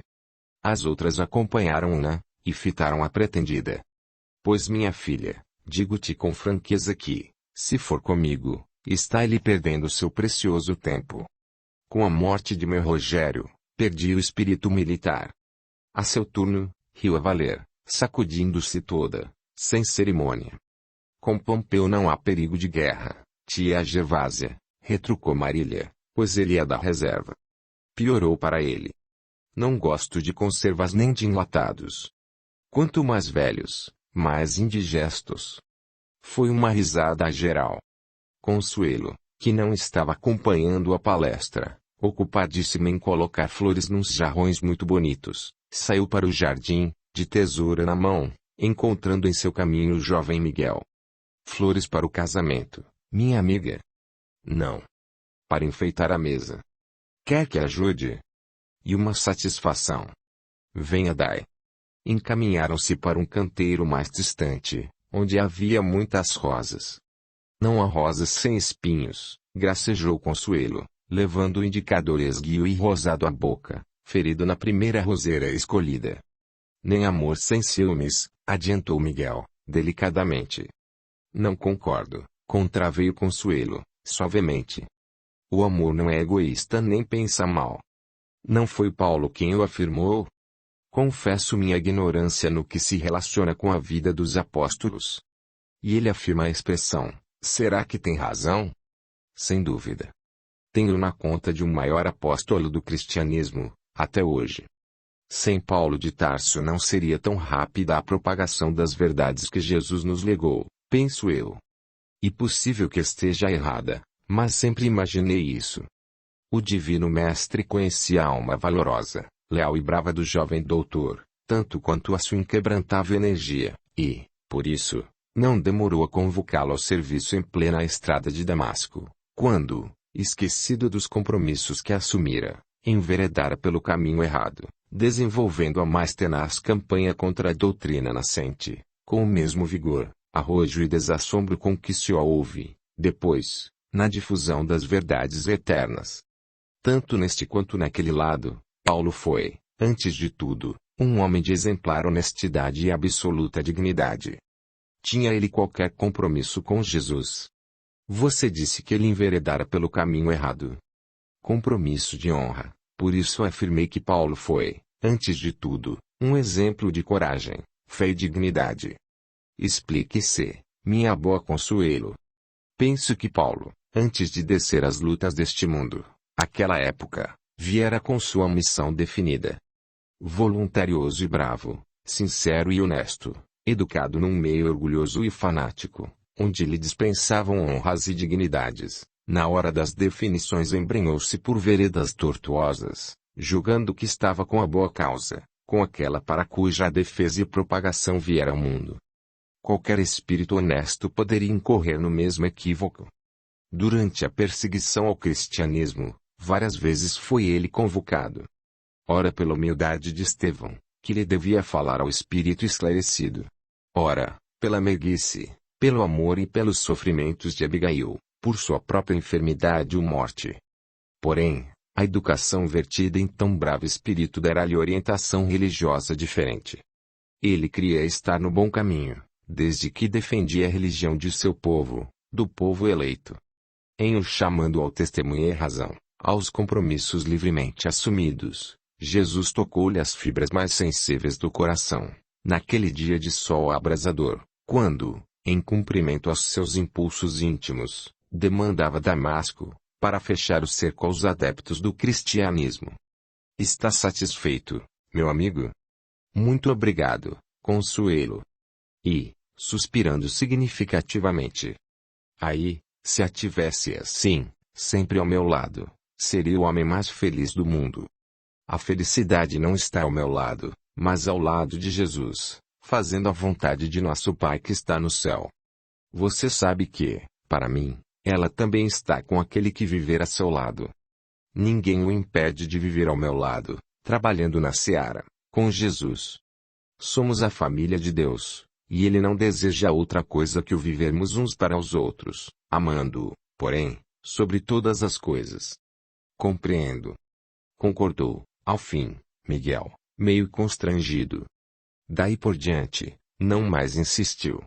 As outras acompanharam-na, e fitaram a pretendida. Pois minha filha, digo-te com franqueza que, se for comigo, está ele perdendo seu precioso tempo. Com a morte de meu Rogério, perdi o espírito militar. A seu turno, riu a valer, sacudindo-se toda, sem cerimônia. Com Pompeu não há perigo de guerra, tia Gervásia, retrucou Marília, pois ele é da reserva. Piorou para ele. Não gosto de conservas nem de enlatados. Quanto mais velhos, mais indigestos. Foi uma risada geral. Consuelo, que não estava acompanhando a palestra, ocupadíssima em colocar flores nos jarrões muito bonitos, saiu para o jardim, de tesoura na mão, encontrando em seu caminho o jovem Miguel. Flores para o casamento, minha amiga? Não. Para enfeitar a mesa. Quer que ajude? E uma satisfação. Venha dai. Encaminharam-se para um canteiro mais distante, onde havia muitas rosas. Não há rosas sem espinhos, gracejou Consuelo, levando o indicador esguio e rosado à boca, ferido na primeira roseira escolhida. Nem amor sem ciúmes, adiantou Miguel, delicadamente. Não concordo, contraveio Consuelo, suavemente. O amor não é egoísta nem pensa mal. Não foi Paulo quem o afirmou? Confesso minha ignorância no que se relaciona com a vida dos apóstolos. E ele afirma a expressão, será que tem razão? Sem dúvida. Tenho na conta de um maior apóstolo do cristianismo, até hoje. Sem Paulo de Tarso não seria tão rápida a propagação das verdades que Jesus nos legou, penso eu. E possível que esteja errada, mas sempre imaginei isso. O divino mestre conhecia a alma valorosa, leal e brava do jovem doutor, tanto quanto a sua inquebrantável energia, e, por isso, não demorou a convocá-lo ao serviço em plena estrada de Damasco, quando, esquecido dos compromissos que assumira, enveredara pelo caminho errado, desenvolvendo a mais tenaz campanha contra a doutrina nascente, com o mesmo vigor, arrojo e desassombro com que se ouve, depois, na difusão das verdades eternas. Tanto neste quanto naquele lado, Paulo foi, antes de tudo, um homem de exemplar honestidade e absoluta dignidade. Tinha ele qualquer compromisso com Jesus? Você disse que ele enveredara pelo caminho errado. Compromisso de honra, por isso afirmei que Paulo foi, antes de tudo, um exemplo de coragem, fé e dignidade. Explique-se, minha boa Consuelo. Penso que Paulo, antes de descer às lutas deste mundo, aquela época, viera com sua missão definida. Voluntarioso e bravo, sincero e honesto, educado num meio orgulhoso e fanático, onde lhe dispensavam honras e dignidades, na hora das definições embrenhou-se por veredas tortuosas, julgando que estava com a boa causa, com aquela para cuja defesa e propagação viera ao mundo. Qualquer espírito honesto poderia incorrer no mesmo equívoco. Durante a perseguição ao cristianismo, várias vezes foi ele convocado. Ora pela humildade de Estevão, que lhe devia falar ao espírito esclarecido. Ora, pela meiguice, pelo amor e pelos sofrimentos de Abigail, por sua própria enfermidade ou morte. Porém, a educação vertida em tão bravo espírito dera-lhe orientação religiosa diferente. Ele queria estar no bom caminho, desde que defendia a religião de seu povo, do povo eleito. Em o chamando ao testemunho e razão, aos compromissos livremente assumidos, Jesus tocou-lhe as fibras mais sensíveis do coração, naquele dia de sol abrasador, quando, em cumprimento aos seus impulsos íntimos, demandava Damasco, para fechar o cerco aos adeptos do cristianismo. Está satisfeito, meu amigo? Muito obrigado, Consuelo. E, suspirando significativamente. Aí, se a tivesse assim, sempre ao meu lado, seria o homem mais feliz do mundo. A felicidade não está ao meu lado, mas ao lado de Jesus, fazendo a vontade de nosso Pai que está no céu. Você sabe que, para mim, ela também está com aquele que viver a seu lado. Ninguém o impede de viver ao meu lado, trabalhando na seara, com Jesus. Somos a família de Deus, e Ele não deseja outra coisa que o vivermos uns para os outros, amando-o, porém, sobre todas as coisas. Compreendo. Concordou, ao fim, Miguel, meio constrangido. Daí por diante, não mais insistiu.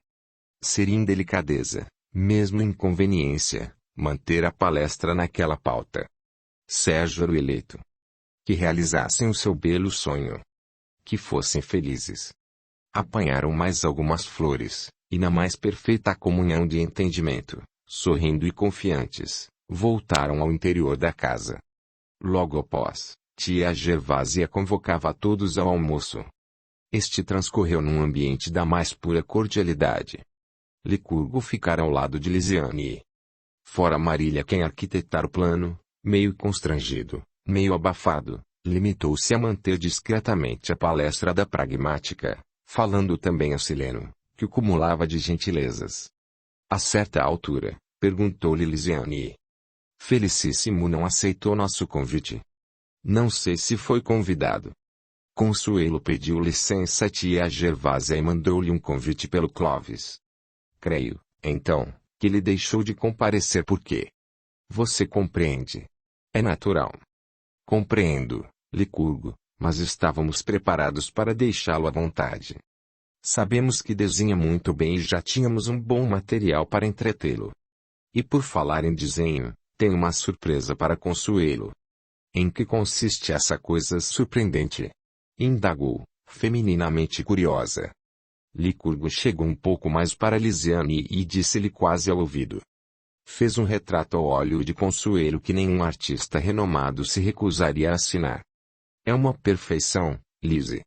Seria indelicadeza, mesmo inconveniência, manter a palestra naquela pauta. Sérgio era o eleito. Que realizassem o seu belo sonho. Que fossem felizes. Apanharam mais algumas flores, e na mais perfeita comunhão de entendimento, sorrindo e confiantes, voltaram ao interior da casa. Logo após, tia Gervásia convocava a todos ao almoço. Este transcorreu num ambiente da mais pura cordialidade. Licurgo ficara ao lado de Lisiane. Fora Marília quem arquitetara o plano, meio constrangido, meio abafado, limitou-se a manter discretamente a palestra da pragmática, falando também a Sileno, que o cumulava de gentilezas. A certa altura, perguntou-lhe Lisiane. Felicíssimo não aceitou nosso convite. Não sei se foi convidado. Consuelo pediu licença a tia Gervásia e mandou-lhe um convite pelo Clóvis. Creio, então, que ele deixou de comparecer porque... Você compreende. É natural. Compreendo, Licurgo, mas estávamos preparados para deixá-lo à vontade. Sabemos que desenha muito bem e já tínhamos um bom material para entretê-lo. E por falar em desenho, tenho uma surpresa para Consuelo. Em que consiste essa coisa surpreendente? Indagou, femininamente curiosa. Licurgo chegou um pouco mais para Lisiane e disse-lhe quase ao ouvido. Fez um retrato ao óleo de Consuelo que nenhum artista renomado se recusaria a assinar. É uma perfeição, Lise.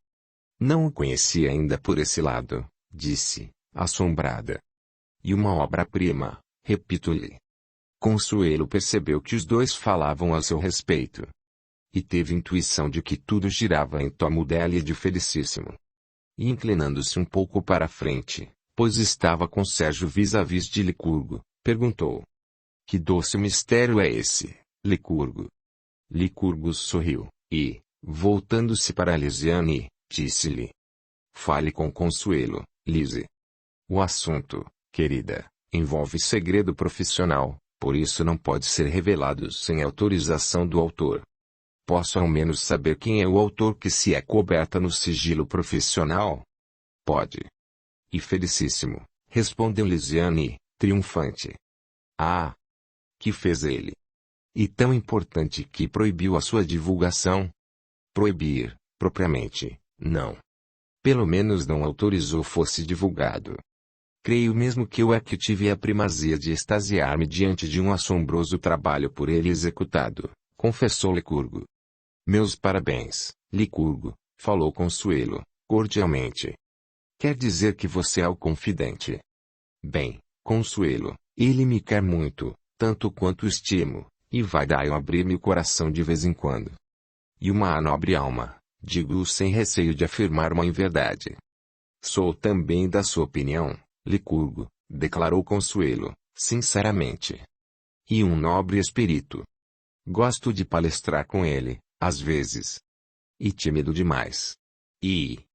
Não o conhecia ainda por esse lado, disse, assombrada. E uma obra-prima, repito-lhe. Consuelo percebeu que os dois falavam a seu respeito. E teve intuição de que tudo girava em torno dela e de Felicíssimo. E inclinando-se um pouco para a frente, pois estava com Sérgio vis-à-vis de Licurgo, perguntou. Que doce mistério é esse, Licurgo? Licurgo sorriu, e, voltando-se para Lisiane, disse-lhe. Fale com Consuelo, Lise. O assunto, querida, envolve segredo profissional, por isso não pode ser revelado sem autorização do autor. Posso ao menos saber quem é o autor que se é coberta no sigilo profissional? Pode. E Felicíssimo, respondeu Lisiane, triunfante. Ah! Que fez ele? E tão importante que proibiu a sua divulgação? Proibir, propriamente, não. Pelo menos não autorizou fosse divulgado. Creio mesmo que eu é que tive a primazia de extasiar-me diante de um assombroso trabalho por ele executado, confessou Licurgo. Meus parabéns, Licurgo, falou Consuelo, cordialmente. Quer dizer que você é o confidente? Bem, Consuelo, ele me quer muito, tanto quanto estimo, e vai dar eu abrir-me o coração de vez em quando. E uma nobre alma, digo sem receio de afirmar uma inverdade. Sou também da sua opinião, Licurgo, declarou Consuelo, sinceramente. E um nobre espírito. Gosto de palestrar com ele, às vezes. E tímido demais. E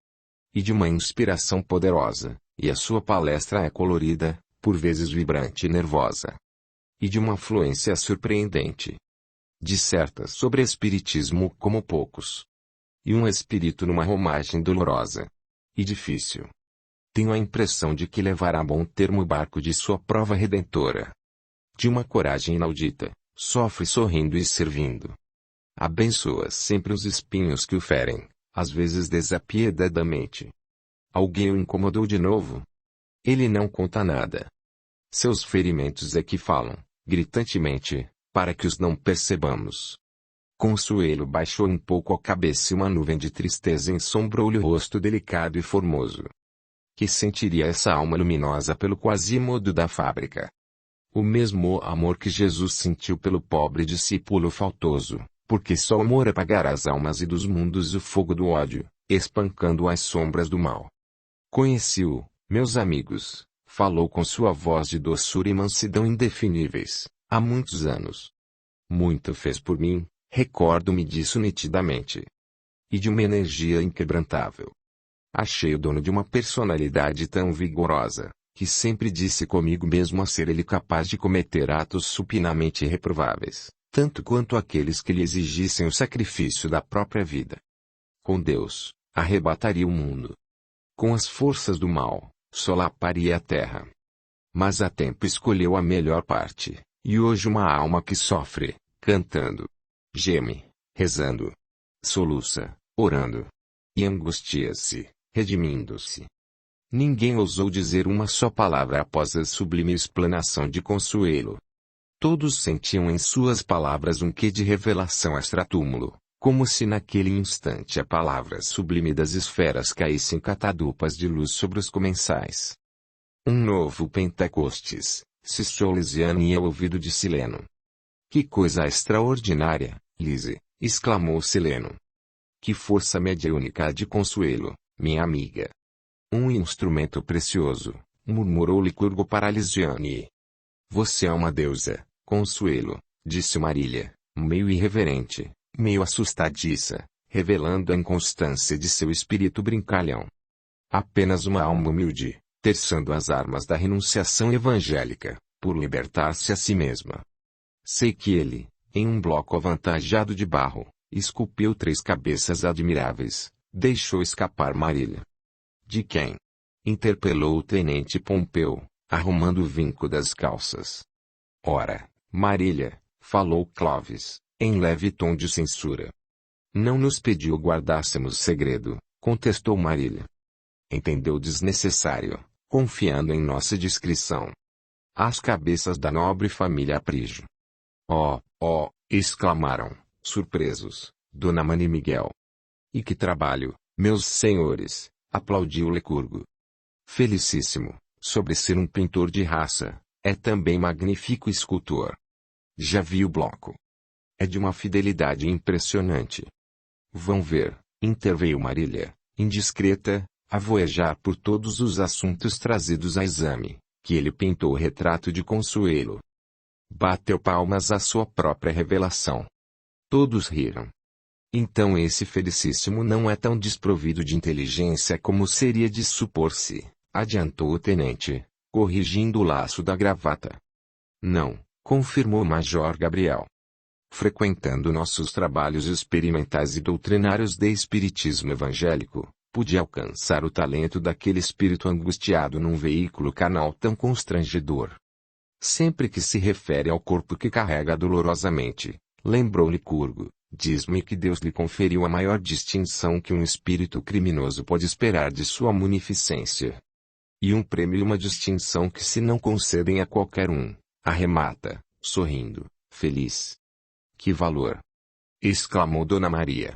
de uma inspiração poderosa, e a sua palestra é colorida, por vezes vibrante e nervosa. E de uma fluência surpreendente. Disserta sobre espiritismo como poucos. E um espírito numa romagem dolorosa. E difícil. Tenho a impressão de que levará a bom termo o barco de sua prova redentora. De uma coragem inaudita, sofre sorrindo e servindo. Abençoa sempre os espinhos que o ferem, às vezes desapiedadamente. Alguém o incomodou de novo? Ele não conta nada. Seus ferimentos é que falam, gritantemente, para que os não percebamos. Consuelo baixou um pouco a cabeça e uma nuvem de tristeza ensombrou-lhe o rosto delicado e formoso. Que sentiria essa alma luminosa pelo Quasimodo da fábrica? O mesmo amor que Jesus sentiu pelo pobre discípulo faltoso, porque só o amor apagará as almas e dos mundos o fogo do ódio, espancando as sombras do mal. Conheci-o, meus amigos, falou com sua voz de doçura e mansidão indefiníveis, há muitos anos. Muito fez por mim, recordo-me disso nitidamente. E de uma energia inquebrantável. Achei o dono de uma personalidade tão vigorosa, que sempre disse comigo mesmo a ser ele capaz de cometer atos supinamente reprováveis, tanto quanto aqueles que lhe exigissem o sacrifício da própria vida. Com Deus, arrebataria o mundo. Com as forças do mal, solaparia a terra. Mas a tempo escolheu a melhor parte, e hoje uma alma que sofre, cantando, geme, rezando, soluça, orando, e angustia-se, redimindo-se, Ninguém ousou dizer uma só palavra após a sublime explanação de Consuelo. Todos sentiam em suas palavras um quê de revelação extratúmulo, como se naquele instante a palavra sublime das esferas caísse em catadupas de luz sobre os comensais. Um novo Pentecostes, sussurrou Lisiane ao ouvido de Sileno. Que coisa extraordinária, Lise, exclamou Sileno. Que força mediúnica de Consuelo, minha amiga. Um instrumento precioso, murmurou Licurgo para Lisiane. Você é uma deusa, Consuelo, disse Marília, meio irreverente, meio assustadiça, revelando a inconstância de seu espírito brincalhão. Apenas uma alma humilde, terçando as armas da renunciação evangélica, por libertar-se a si mesma. Sei que ele, em um bloco avantajado de barro, esculpiu 3 cabeças admiráveis, deixou escapar Marília. De quem? Interpelou o tenente Pompeu, arrumando o vinco das calças. Ora, Marília, falou Clovis, em leve tom de censura. Não nos pediu guardássemos segredo, contestou Marília. Entendeu desnecessário, confiando em nossa discrição. As cabeças da nobre família Aprígio. Oh, oh, exclamaram, surpresos, Dona Mani e Miguel. E que trabalho, meus senhores, aplaudiu Licurgo. Felicíssimo, sobre ser um pintor de raça, é também magnífico escultor. Já vi o bloco. É de uma fidelidade impressionante. Vão ver, interveio Marília, indiscreta, a voejar por todos os assuntos trazidos a exame, que ele pintou o retrato de Consuelo. Bateu palmas à sua própria revelação. Todos riram. Então esse felicíssimo não é tão desprovido de inteligência como seria de supor-se, adiantou o tenente, corrigindo o laço da gravata. Não, confirmou o Major Gabriel. Frequentando nossos trabalhos experimentais e doutrinários de espiritismo evangélico, pude alcançar o talento daquele espírito angustiado num veículo canal tão constrangedor. Sempre que se refere ao corpo que carrega dolorosamente, lembrou Licurgo, diz-me que Deus lhe conferiu a maior distinção que um espírito criminoso pode esperar de sua munificência. E um prêmio e uma distinção que se não concedem a qualquer um, arremata, sorrindo, feliz. Que valor! Exclamou Dona Maria.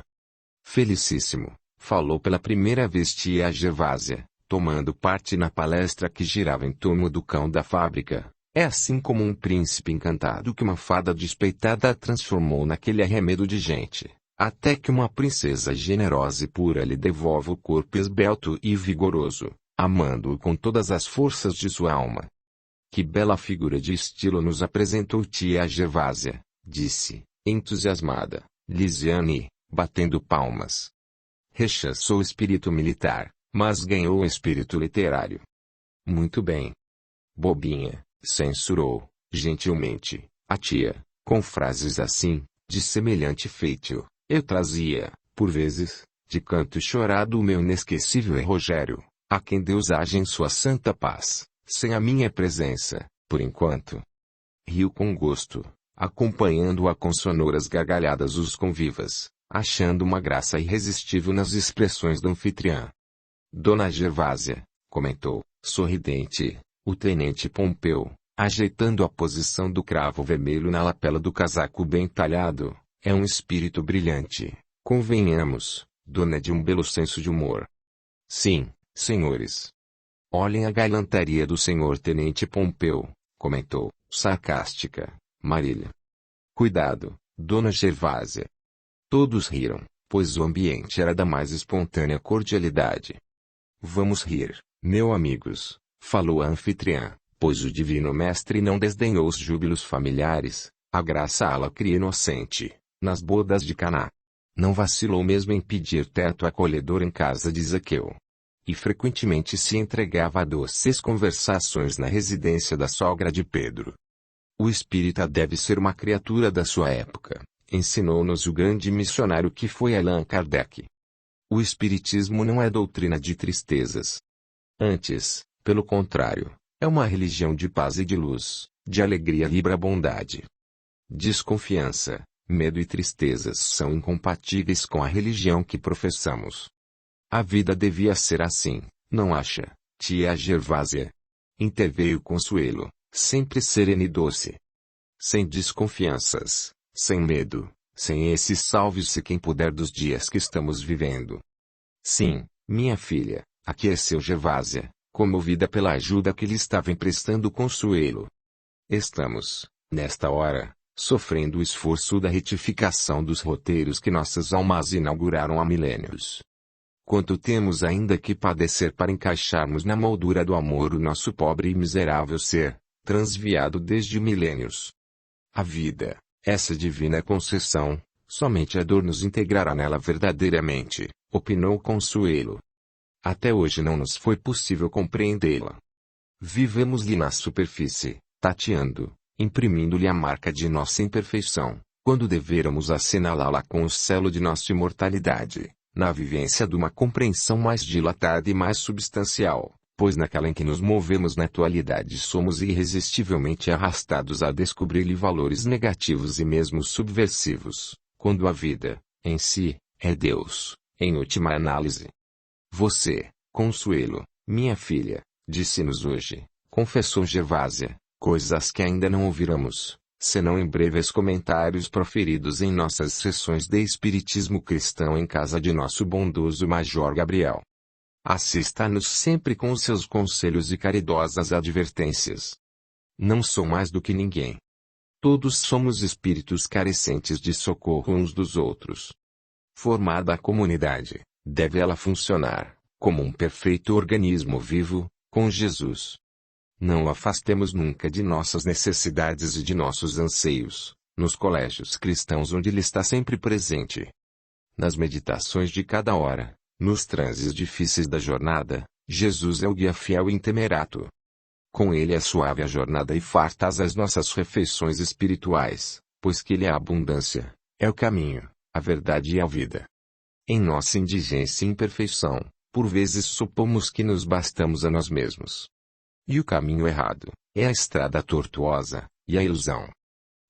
Felicíssimo, falou pela primeira vez tia Gervásia, tomando parte na palestra que girava em torno do cão da fábrica. É assim como um príncipe encantado que uma fada despeitada transformou naquele arremedo de gente, até que uma princesa generosa e pura lhe devolve o corpo esbelto e vigoroso, amando-o com todas as forças de sua alma. Que bela figura de estilo nos apresentou tia Gervásia, disse, entusiasmada, Lisiane, batendo palmas. Rechaçou o espírito militar, mas ganhou o espírito literário. Muito bem. Bobinha, censurou, gentilmente, a tia, com frases assim, de semelhante feitio. Eu trazia, por vezes, de canto chorado o meu inesquecível Rogério, a quem Deus age em sua santa paz, sem a minha presença, por enquanto. Riu com gosto, acompanhando-a com sonoras gargalhadas os convivas, achando uma graça irresistível nas expressões do anfitriã. Dona Gervásia, comentou, sorridente, o tenente Pompeu, ajeitando a posição do cravo vermelho na lapela do casaco bem talhado, é um espírito brilhante, convenhamos, dona de um belo senso de humor. Sim, senhores. Olhem a galantaria do senhor tenente Pompeu, comentou, sarcástica, Marília. Cuidado, dona Gervásia. Todos riram, pois o ambiente era da mais espontânea cordialidade. Vamos rir, meus amigos, falou a anfitriã, pois o divino mestre não desdenhou os júbilos familiares, a graça alacre inocente, nas bodas de Caná. Não vacilou mesmo em pedir teto acolhedor em casa de Zaqueu. E frequentemente se entregava a doces conversações na residência da sogra de Pedro. O espírita deve ser uma criatura da sua época, ensinou-nos o grande missionário que foi Allan Kardec. O espiritismo não é doutrina de tristezas. Antes, pelo contrário, é uma religião de paz e de luz, de alegria e bondade. Desconfiança, medo e tristezas são incompatíveis com a religião que professamos. A vida devia ser assim, não acha, Tia Gervásia. Interveio Consuelo, sempre serena e doce. Sem desconfianças, sem medo, sem esse salve-se quem puder dos dias que estamos vivendo. Sim, minha filha, aqueceu Gervásia, comovida pela ajuda que lhe estava emprestando Consuelo. Estamos, nesta hora, sofrendo o esforço da retificação dos roteiros que nossas almas inauguraram há milênios. Quanto temos ainda que padecer para encaixarmos na moldura do amor o nosso pobre e miserável ser, transviado desde milênios. A vida, essa divina concessão, somente a dor nos integrará nela verdadeiramente, opinou Consuelo. Até hoje não nos foi possível compreendê-la. Vivemos-lhe na superfície, tateando, imprimindo-lhe a marca de nossa imperfeição, quando deveramos assinalá-la com o selo de nossa imortalidade, na vivência de uma compreensão mais dilatada e mais substancial, pois naquela em que nos movemos na atualidade somos irresistivelmente arrastados a descobrir-lhe valores negativos e mesmo subversivos, quando a vida, em si, é Deus, em última análise. Você, Consuelo, minha filha, disse-nos hoje, confessou Gervásia, coisas que ainda não ouviramos, senão em breves comentários proferidos em nossas sessões de espiritismo cristão em casa de nosso bondoso Major Gabriel. Assista-nos sempre com os seus conselhos e caridosas advertências. Não sou mais do que ninguém. Todos somos espíritos carecentes de socorro uns dos outros. Formada a comunidade, deve ela funcionar, como um perfeito organismo vivo, com Jesus. Não o afastemos nunca de nossas necessidades e de nossos anseios, nos colégios cristãos onde ele está sempre presente. Nas meditações de cada hora, nos transes difíceis da jornada, Jesus é o guia fiel e intemerato. Com ele é suave a jornada e fartas as nossas refeições espirituais, pois que ele é a abundância, é o caminho, a verdade e a vida. Em nossa indigência e imperfeição, por vezes supomos que nos bastamos a nós mesmos. E o caminho errado, é a estrada tortuosa, e a ilusão.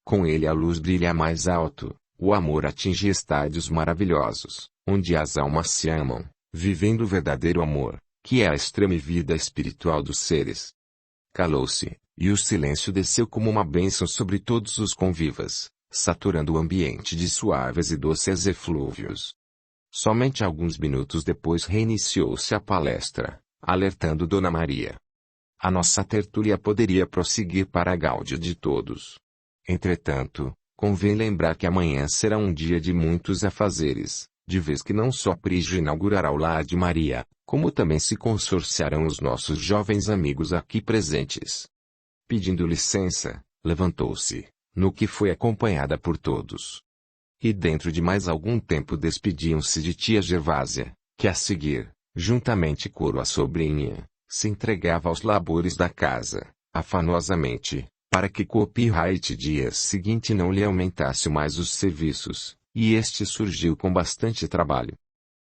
Com ele a luz brilha mais alto, o amor atinge estádios maravilhosos, onde as almas se amam, vivendo o verdadeiro amor, que é a extrema vida espiritual dos seres. Calou-se, e o silêncio desceu como uma bênção sobre todos os convivas, saturando o ambiente de suaves e doces eflúvios. Somente alguns minutos depois reiniciou-se a palestra, alertando Dona Maria. A nossa tertúlia poderia prosseguir para a gáudia de todos. Entretanto, convém lembrar que amanhã será um dia de muitos afazeres, de vez que não só Prígio inaugurará o lar de Maria, como também se consorciarão os nossos jovens amigos aqui presentes. Pedindo licença, levantou-se, no que foi acompanhada por todos. E dentro de mais algum tempo despediam-se de tia Gervásia, que a seguir, juntamente com a sobrinha, se entregava aos labores da casa, afanosamente, para que copyright dia seguinte não lhe aumentasse mais os serviços, e este surgiu com bastante trabalho.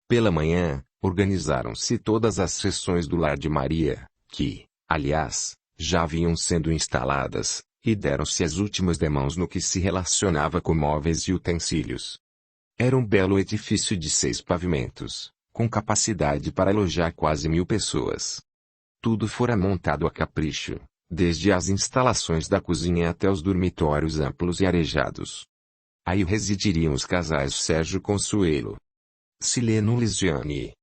Pela manhã, organizaram-se todas as sessões do lar de Maria, que, aliás, já vinham sendo instaladas, e deram-se as últimas demãos no que se relacionava com móveis e utensílios. Era um belo edifício de 6 pavimentos, com capacidade para alojar quase 1000 pessoas. Tudo fora montado a capricho, desde as instalações da cozinha até os dormitórios amplos e arejados. Aí residiriam os casais Sérgio Consuelo, Sileno Lisiane,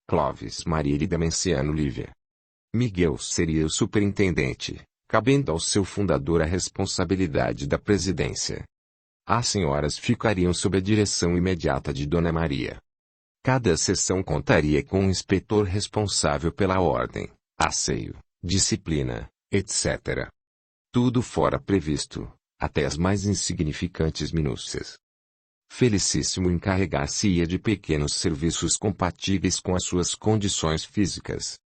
Clóvis Marília e Damenciano Lívia. Miguel seria o superintendente, cabendo ao seu fundador a responsabilidade da presidência. As senhoras ficariam sob a direção imediata de Dona Maria. Cada sessão contaria com um inspetor responsável pela ordem, asseio, disciplina, etc. Tudo fora previsto, até as mais insignificantes minúcias. Felicíssimo encarregar-se-ia de pequenos serviços compatíveis com as suas condições físicas.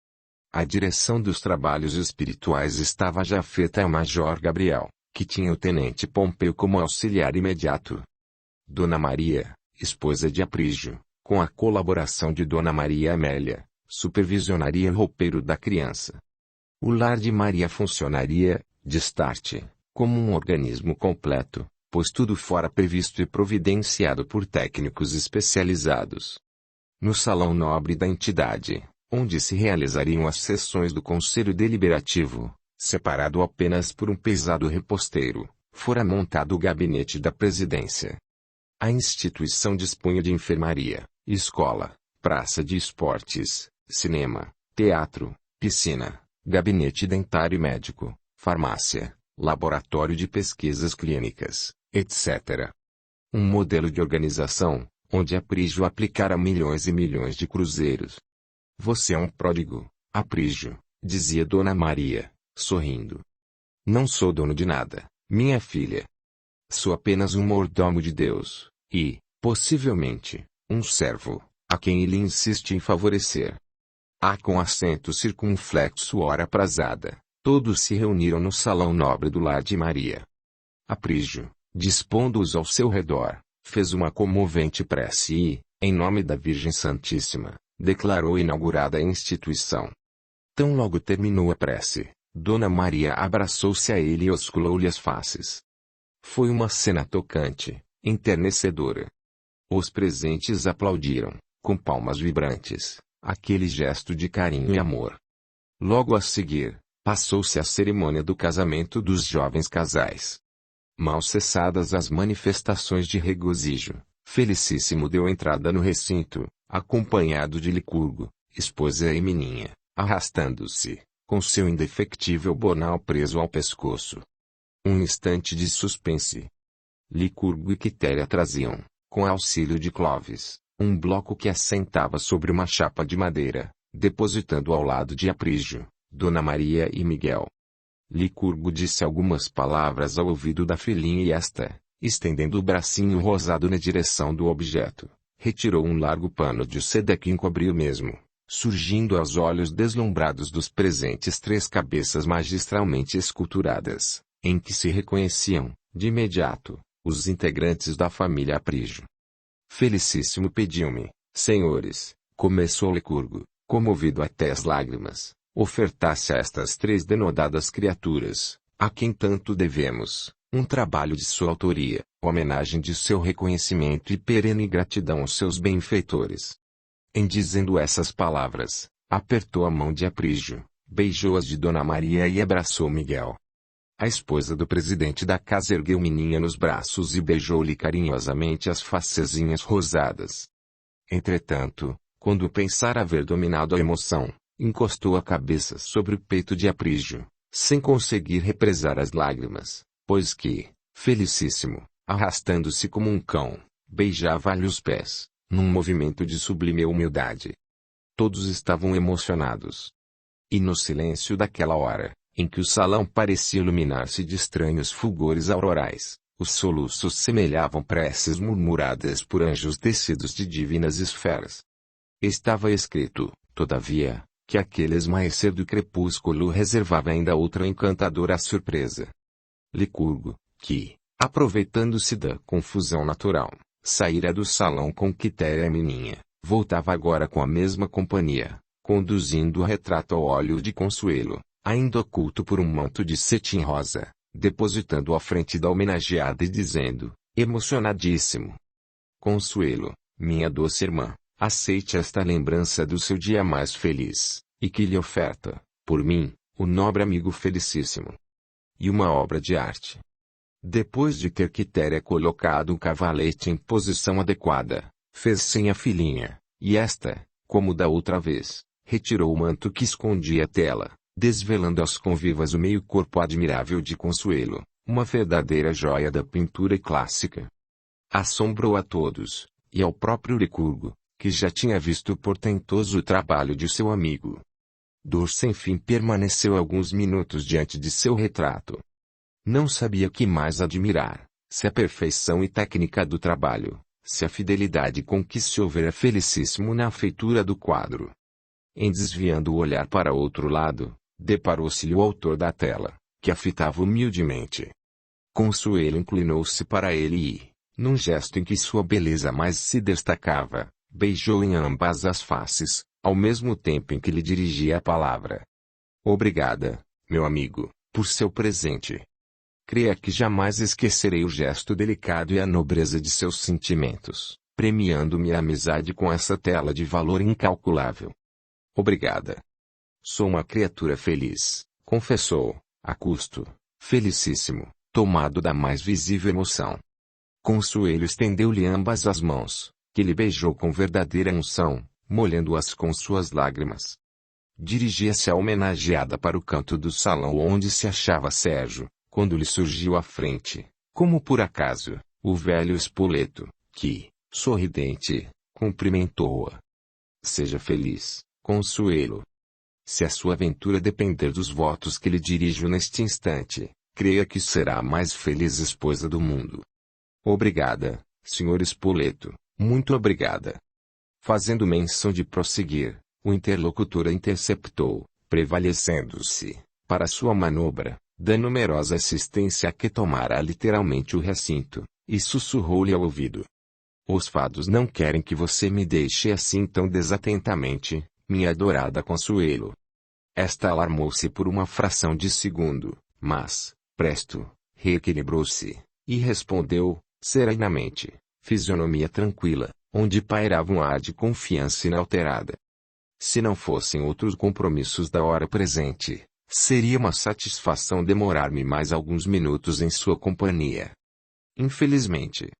A direção dos trabalhos espirituais estava já feita ao Major Gabriel, que tinha o Tenente Pompeu como auxiliar imediato. Dona Maria, esposa de Aprígio, com a colaboração de Dona Maria Amélia, supervisionaria o roupeiro da criança. O lar de Maria funcionaria, de start, como um organismo completo, pois tudo fora previsto e providenciado por técnicos especializados. No salão nobre da entidade, onde se realizariam as sessões do Conselho Deliberativo, separado apenas por um pesado reposteiro, fora montado o gabinete da presidência. A instituição dispunha de enfermaria, escola, praça de esportes, cinema, teatro, piscina, gabinete dentário e médico, farmácia, laboratório de pesquisas clínicas, etc. Um modelo de organização, onde Aprígio aplicara milhões e milhões de cruzeiros. Você é um pródigo, Aprígio, dizia Dona Maria, sorrindo. Não sou dono de nada, minha filha. Sou apenas um mordomo de Deus, e, possivelmente, um servo, a quem ele insiste em favorecer. Com acento circunflexo hora aprazada, todos se reuniram no salão nobre do lar de Maria. Aprígio, dispondo-os ao seu redor, fez uma comovente prece e, em nome da Virgem Santíssima, declarou inaugurada a instituição. Tão logo terminou a prece, Dona Maria abraçou-se a ele e osculou-lhe as faces. Foi uma cena tocante, enternecedora. Os presentes aplaudiram, com palmas vibrantes, aquele gesto de carinho e amor. Logo a seguir, passou-se a cerimônia do casamento dos jovens casais. Mal cessadas as manifestações de regozijo, Felicíssimo deu entrada no recinto, acompanhado de Licurgo, esposa e menina, arrastando-se, com seu indefectível bonal preso ao pescoço. Um instante de suspense. Licurgo e Quitéria traziam, com auxílio de Clovis, um bloco que assentava sobre uma chapa de madeira, depositando ao lado de Aprígio, Dona Maria e Miguel. Licurgo disse algumas palavras ao ouvido da filhinha e esta, estendendo o bracinho rosado na direção do objeto, retirou um largo pano de seda que encobriu mesmo, surgindo aos olhos deslumbrados dos presentes 3 cabeças magistralmente esculturadas, em que se reconheciam, de imediato, os integrantes da família Aprígio. Felicíssimo pediu-me, senhores, começou Licurgo, comovido até as lágrimas, ofertasse a estas 3 denodadas criaturas, a quem tanto devemos, um trabalho de sua autoria, homenagem de seu reconhecimento e perene gratidão aos seus benfeitores. Em dizendo essas palavras, apertou a mão de Aprígio, beijou as de Dona Maria e abraçou Miguel. A esposa do presidente da casa ergueu Meninha nos braços e beijou-lhe carinhosamente as facezinhas rosadas. Entretanto, quando pensara haver dominado a emoção, encostou a cabeça sobre o peito de Aprígio, sem conseguir represar as lágrimas, pois que, Felicíssimo, arrastando-se como um cão, beijava-lhe os pés, num movimento de sublime humildade. Todos estavam emocionados. E no silêncio daquela hora, em que o salão parecia iluminar-se de estranhos fulgores aurorais, os soluços semelhavam preces murmuradas por anjos descidos de divinas esferas. Estava escrito, todavia, que aquele esmaecer do crepúsculo reservava ainda outra encantadora surpresa. Licurgo, que, aproveitando-se da confusão natural, saíra do salão com Quitéria e Meninha, voltava agora com a mesma companhia, conduzindo o retrato ao óleo de Consuelo, ainda oculto por um manto de cetim rosa, depositando-o à frente da homenageada e dizendo, emocionadíssimo: Consuelo, minha doce irmã, aceite esta lembrança do seu dia mais feliz, e que lhe oferta, por mim, o nobre amigo Felicíssimo. E uma obra de arte. Depois de ter Quitéria colocado o cavalete em posição adequada, fez sem a filhinha, e esta, como da outra vez, retirou o manto que escondia a tela, desvelando aos convivas o meio-corpo admirável de Consuelo, uma verdadeira joia da pintura clássica. Assombrou a todos, e ao próprio Licurgo, que já tinha visto o portentoso trabalho de seu amigo. Dor sem fim permaneceu alguns minutos diante de seu retrato. Não sabia que mais admirar, se a perfeição e técnica do trabalho, se a fidelidade com que se houvera Felicíssimo na feitura do quadro. Em desviando o olhar para outro lado, deparou-se-lhe o autor da tela, que a fitava humildemente. Consuelo inclinou-se para ele e, num gesto em que sua beleza mais se destacava, beijou em ambas as faces, ao mesmo tempo em que lhe dirigia a palavra. Obrigada, meu amigo, por seu presente. Creia que jamais esquecerei o gesto delicado e a nobreza de seus sentimentos, premiando-me a amizade com essa tela de valor incalculável. Obrigada. Sou uma criatura feliz, confessou, a custo, felicíssimo, tomado da mais visível emoção. Consuelo estendeu-lhe ambas as mãos, que lhe beijou com verdadeira unção, molhando-as com suas lágrimas. Dirigia-se a homenageada para o canto do salão onde se achava Sérgio, quando lhe surgiu à frente, como por acaso, o velho Spoleto, que, sorridente, cumprimentou-a. Seja feliz, Consuelo. Se a sua aventura depender dos votos que lhe dirijo neste instante, creia que será a mais feliz esposa do mundo. Obrigada, Sr. Spoleto, muito obrigada. Fazendo menção de prosseguir, o interlocutor a interceptou, prevalecendo-se, para sua manobra, da numerosa assistência que tomara literalmente o recinto, e sussurrou-lhe ao ouvido. Os fados não querem que você me deixe assim tão desatentamente, minha adorada Consuelo. Esta alarmou-se por uma fração de segundo, mas, presto, reequilibrou-se, e respondeu, serenamente, fisionomia tranquila, onde pairava um ar de confiança inalterada. Se não fossem outros compromissos da hora presente, seria uma satisfação demorar-me mais alguns minutos em sua companhia. Infelizmente,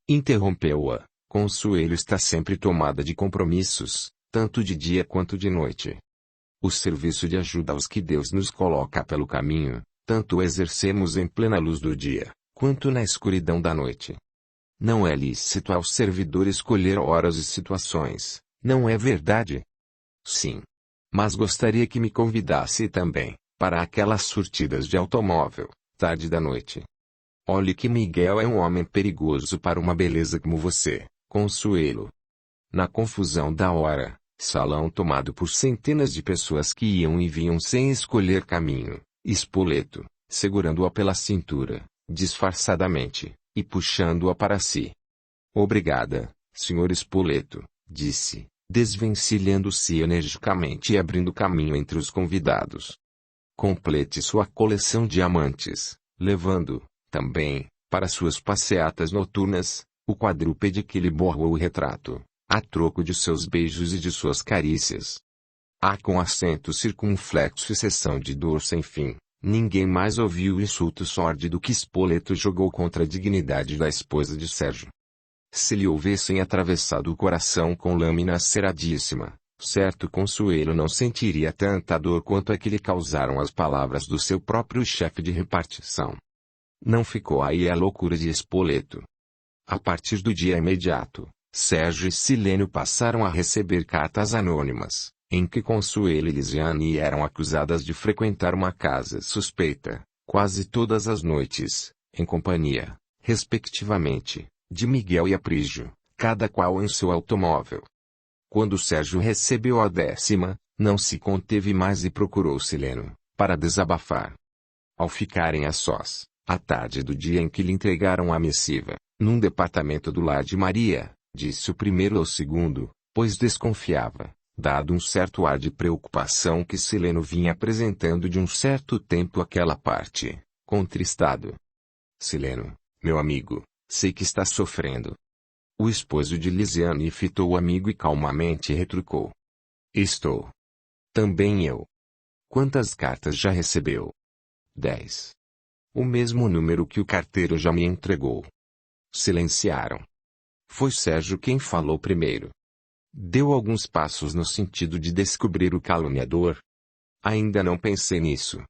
interrompeu-a, Consuelo está sempre tomada de compromissos, tanto de dia quanto de noite. O serviço de ajuda aos que Deus nos coloca pelo caminho, tanto o exercemos em plena luz do dia, quanto na escuridão da noite. Não é lícito ao servidor escolher horas e situações, não é verdade? Sim. Mas gostaria que me convidasse também, para aquelas surtidas de automóvel, tarde da noite. Olhe que Miguel é um homem perigoso para uma beleza como você, Consuelo. Na confusão da hora, salão tomado por centenas de pessoas que iam e vinham sem escolher caminho, Spoleto, segurando-a pela cintura, disfarçadamente, e puxando-a para si. Obrigada, Sr. Spoleto, disse, desvencilhando-se energicamente e abrindo caminho entre os convidados. Complete sua coleção de amantes, levando, também, para suas passeatas noturnas, o quadrúpede que lhe borrou o retrato, a troco de seus beijos e de suas carícias. Com acento circunflexo e cessão de dor sem fim, ninguém mais ouviu o insulto sórdido que Spoleto jogou contra a dignidade da esposa de Sérgio. Se lhe houvessem atravessado o coração com lâmina aceradíssima, certo Consuelo não sentiria tanta dor quanto a que lhe causaram as palavras do seu próprio chefe de repartição. Não ficou aí a loucura de Spoleto. A partir do dia imediato, Sérgio e Silênio passaram a receber cartas anônimas, em que Consuelo e Lisiane eram acusadas de frequentar uma casa suspeita, quase todas as noites, em companhia, respectivamente, de Miguel e Aprígio, cada qual em seu automóvel. Quando Sérgio recebeu a 10ª, não se conteve mais e procurou Silênio, para desabafar. Ao ficarem a sós, à tarde do dia em que lhe entregaram a missiva, num departamento do lar de Maria, disse o primeiro ao segundo, pois desconfiava, dado um certo ar de preocupação que Silênio vinha apresentando de um certo tempo àquela parte, contristado. Silênio, meu amigo, sei que está sofrendo. O esposo de Lisiane fitou o amigo e calmamente retrucou. Estou. Também eu. Quantas cartas já recebeu? 10. O mesmo número que o carteiro já me entregou. Silenciaram. Foi Sérgio quem falou primeiro. Deu alguns passos no sentido de descobrir o caluniador. Ainda não pensei nisso.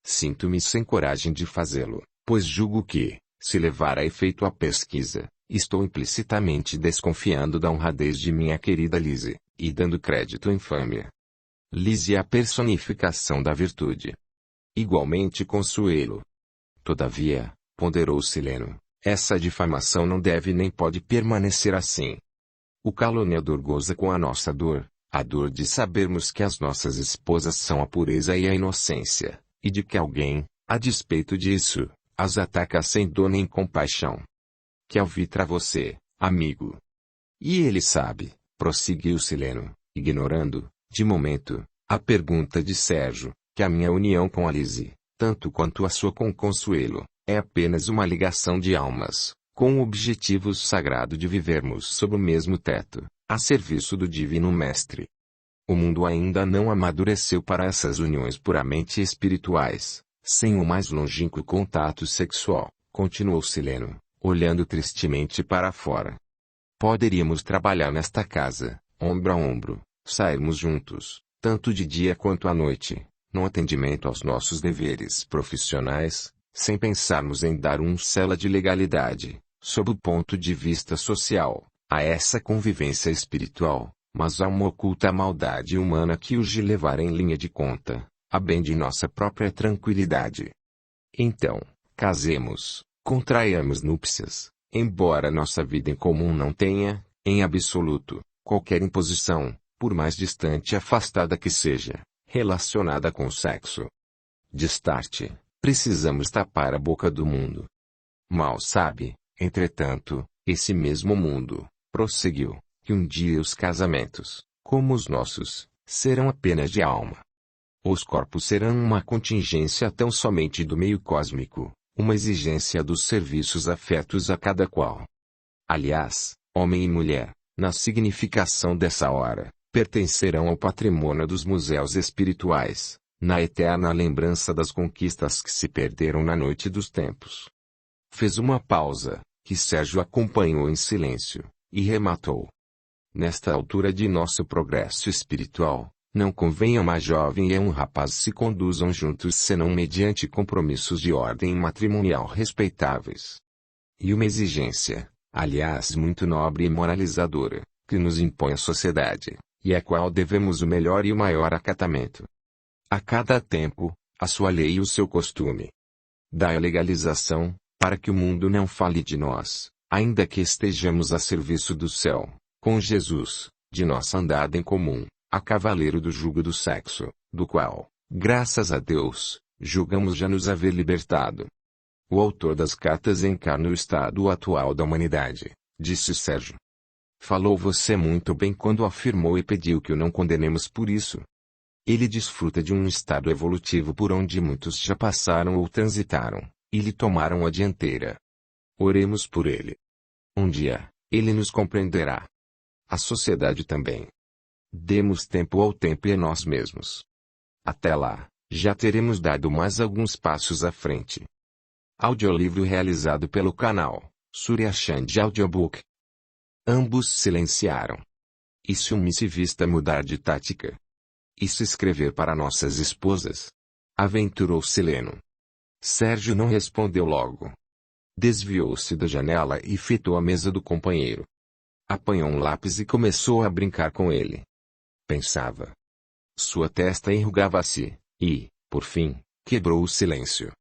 Sinto-me sem coragem de fazê-lo, pois julgo que, se levar a efeito a pesquisa, estou implicitamente desconfiando da honradez de minha querida Lise, e dando crédito à infâmia. Lise é a personificação da virtude. Igualmente Consuelo. Todavia, ponderou Silênio, essa difamação não deve nem pode permanecer assim. O caluniador goza com a nossa dor, a dor de sabermos que as nossas esposas são a pureza e a inocência, e de que alguém, a despeito disso, as ataca sem dor nem compaixão. Que alvitra você, amigo. E ele sabe, prosseguiu Silênio, ignorando, de momento, a pergunta de Sérgio, que a minha união com a Lise, tanto quanto a sua com Consuelo, é apenas uma ligação de almas, com o objetivo sagrado de vivermos sob o mesmo teto, a serviço do Divino Mestre. O mundo ainda não amadureceu para essas uniões puramente espirituais, sem o mais longínquo contato sexual, continuou Sileno, olhando tristemente para fora. Poderíamos trabalhar nesta casa, ombro a ombro, sairmos juntos, tanto de dia quanto à noite, no atendimento aos nossos deveres profissionais, sem pensarmos em dar um selo de legalidade, sob o ponto de vista social, a essa convivência espiritual, mas há uma oculta maldade humana que urge levar em linha de conta, a bem de nossa própria tranquilidade. Então, casemos, contraiamos núpcias, embora nossa vida em comum não tenha, em absoluto, qualquer imposição, por mais distante e afastada que seja, relacionada com o sexo. Destarte, precisamos tapar a boca do mundo. Mal sabe, entretanto, esse mesmo mundo, prosseguiu, que um dia os casamentos, como os nossos, serão apenas de alma. Os corpos serão uma contingência tão somente do meio cósmico, uma exigência dos serviços afetos a cada qual. Aliás, homem e mulher, na significação dessa hora, pertencerão ao patrimônio dos museus espirituais, na eterna lembrança das conquistas que se perderam na noite dos tempos. Fez uma pausa, que Sérgio acompanhou em silêncio, e rematou. Nesta altura de nosso progresso espiritual, não convém a uma jovem e a um rapaz se conduzam juntos senão mediante compromissos de ordem matrimonial respeitáveis. E uma exigência, aliás muito nobre e moralizadora, que nos impõe a sociedade, e à qual devemos o melhor e o maior acatamento. A cada tempo, a sua lei e o seu costume. Dai a legalização, para que o mundo não fale de nós, ainda que estejamos a serviço do céu, com Jesus, de nossa andada em comum, a cavaleiro do jugo do sexo, do qual, graças a Deus, julgamos já nos haver libertado. O autor das cartas encarna o estado atual da humanidade, disse Sérgio. Falou você muito bem quando afirmou e pediu que o não condenemos por isso. Ele desfruta de um estado evolutivo por onde muitos já passaram ou transitaram, e lhe tomaram a dianteira. Oremos por ele. Um dia, ele nos compreenderá. A sociedade também. Demos tempo ao tempo e a nós mesmos. Até lá, já teremos dado mais alguns passos à frente. Audiolivro realizado pelo canal Surya Chand Audiobook. Ambos silenciaram. E se um missivista mudar de tática? E se escrever para nossas esposas? Aventurou Sileno. Sérgio não respondeu logo. Desviou-se da janela e fitou a mesa do companheiro. Apanhou um lápis e começou a brincar com ele. Pensava. Sua testa enrugava-se, e, por fim, quebrou o silêncio.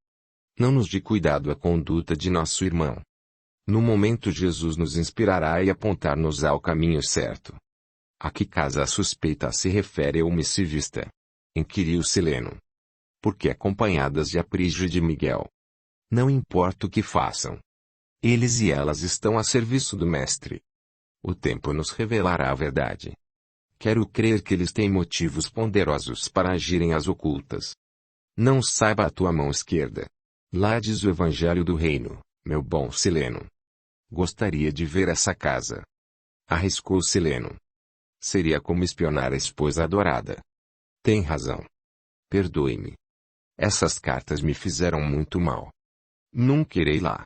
Não nos dê cuidado a conduta de nosso irmão. No momento Jesus nos inspirará e apontar-nos ao caminho certo. A que casa a suspeita se refere ao missivista? Inquiriu Sileno. Porque acompanhadas de Aprígio e de Miguel. Não importa o que façam. Eles e elas estão a serviço do Mestre. O tempo nos revelará a verdade. Quero crer que eles têm motivos ponderosos para agirem às ocultas. Não saiba a tua mão esquerda. Lá diz o Evangelho do Reino, meu bom Sileno. Gostaria de ver essa casa. Arriscou Sileno. Seria como espionar a esposa adorada. Tem razão. Perdoe-me. Essas cartas me fizeram muito mal. Nunca irei lá.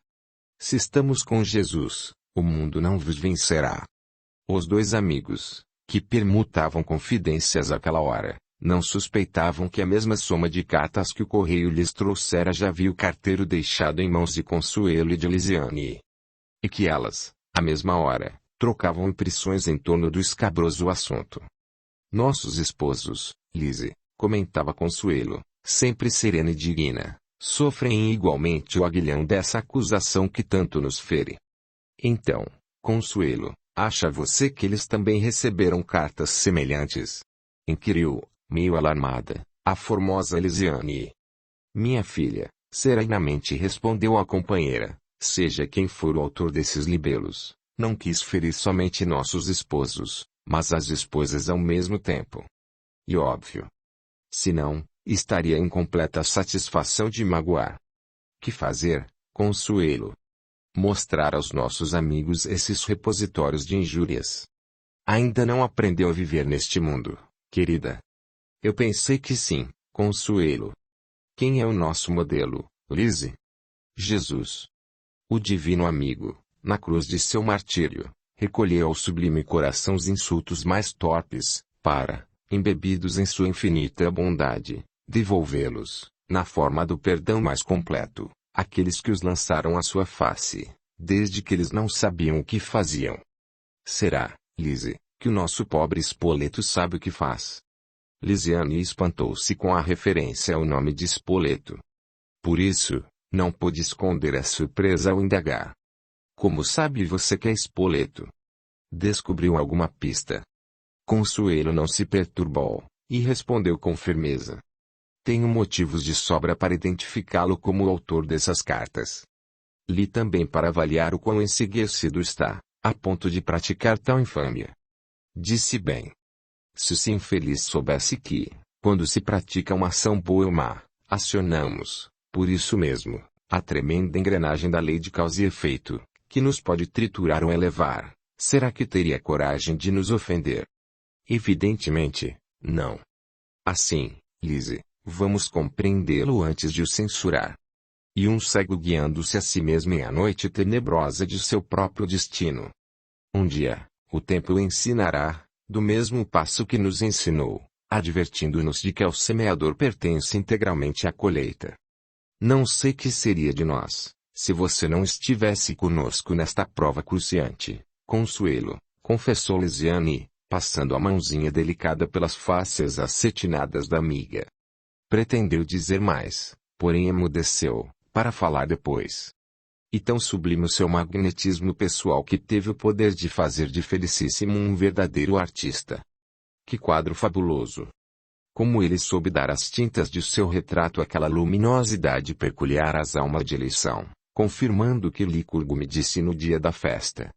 Se estamos com Jesus, o mundo não vos vencerá. Os dois amigos, que permutavam confidências àquela hora, não suspeitavam que a mesma soma de cartas que o correio lhes trouxera já havia o carteiro deixado em mãos de Consuelo e de Lisiane. E que elas, à mesma hora, trocavam impressões em torno do escabroso assunto. Nossos esposos, Lise, comentava Consuelo, sempre serena e digna, sofrem igualmente o aguilhão dessa acusação que tanto nos fere. Então, Consuelo, acha você que eles também receberam cartas semelhantes? Inquiriu, meio alarmada, a formosa Lisiane. Minha filha, serenamente respondeu a companheira, seja quem for o autor desses libelos, não quis ferir somente nossos esposos, mas as esposas ao mesmo tempo. E óbvio. Senão, estaria em completa satisfação de magoar. Que fazer, Consuelo? Mostrar aos nossos amigos esses repositórios de injúrias. Ainda não aprendeu a viver neste mundo, Querida. Eu pensei que sim, Consuelo. Quem é o nosso modelo, Lizzie? Jesus. O divino amigo, na cruz de seu martírio, recolheu ao sublime coração os insultos mais torpes, para, embebidos em sua infinita bondade, devolvê-los, na forma do perdão mais completo, àqueles que os lançaram à sua face, desde que eles não sabiam o que faziam. Será, Lizzie, que o nosso pobre Spoleto sabe o que faz? Lisiane espantou-se com a referência ao nome de Spoleto. Por isso, não pôde esconder a surpresa ao indagar. Como sabe você que é Spoleto? Descobriu alguma pista? Consuelo não se perturbou, e respondeu com firmeza. Tenho motivos de sobra para identificá-lo como o autor dessas cartas. Li também para avaliar o quão enseguecido está, a ponto de praticar tal infâmia. Disse bem. Se esse infeliz soubesse que, quando se pratica uma ação boa ou má, acionamos, por isso mesmo, a tremenda engrenagem da lei de causa e efeito, que nos pode triturar ou elevar, será que teria coragem de nos ofender? Evidentemente, não. Assim, Lizzie, vamos compreendê-lo antes de o censurar. E um cego guiando-se a si mesmo em a noite tenebrosa de seu próprio destino. Um dia, o tempo o ensinará, do mesmo passo que nos ensinou, advertindo-nos de que ao semeador pertence integralmente a colheita. Não sei que seria de nós, se você não estivesse conosco nesta prova cruciante, Consuelo, confessou Lisiane, passando a mãozinha delicada pelas faces acetinadas da amiga. Pretendeu dizer mais, porém emudeceu, para falar depois. E tão sublime o seu magnetismo pessoal que teve o poder de fazer de Felicíssimo um verdadeiro artista. Que quadro fabuloso! Como ele soube dar às tintas de seu retrato aquela luminosidade peculiar às almas de eleição, confirmando o que Licurgo me disse no dia da festa.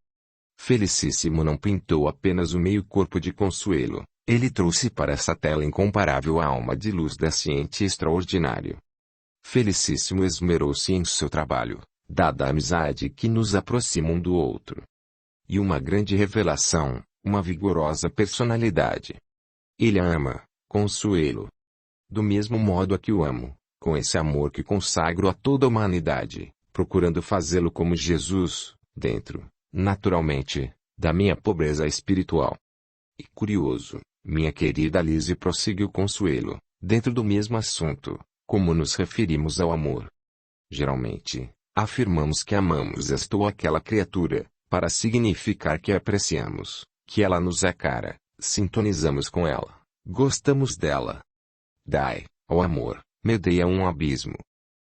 Felicíssimo não pintou apenas o meio-corpo de Consuelo, ele trouxe para essa tela incomparável a alma de luz da ciente extraordinário. Felicíssimo esmerou-se em seu trabalho, dada a amizade que nos aproxima um do outro. E uma grande revelação, uma vigorosa personalidade. Ele a ama, Consuelo. Do mesmo modo a que o amo, com esse amor que consagro a toda a humanidade, procurando fazê-lo como Jesus, dentro, naturalmente, da minha pobreza espiritual. E curioso, minha querida Lizzie, prosseguiu Consuelo, dentro do mesmo assunto, como nos referimos ao amor. Geralmente, afirmamos que amamos esta ou aquela criatura, para significar que a apreciamos, que ela nos é cara, sintonizamos com ela, gostamos dela. Daí, ao amor, medeia um abismo.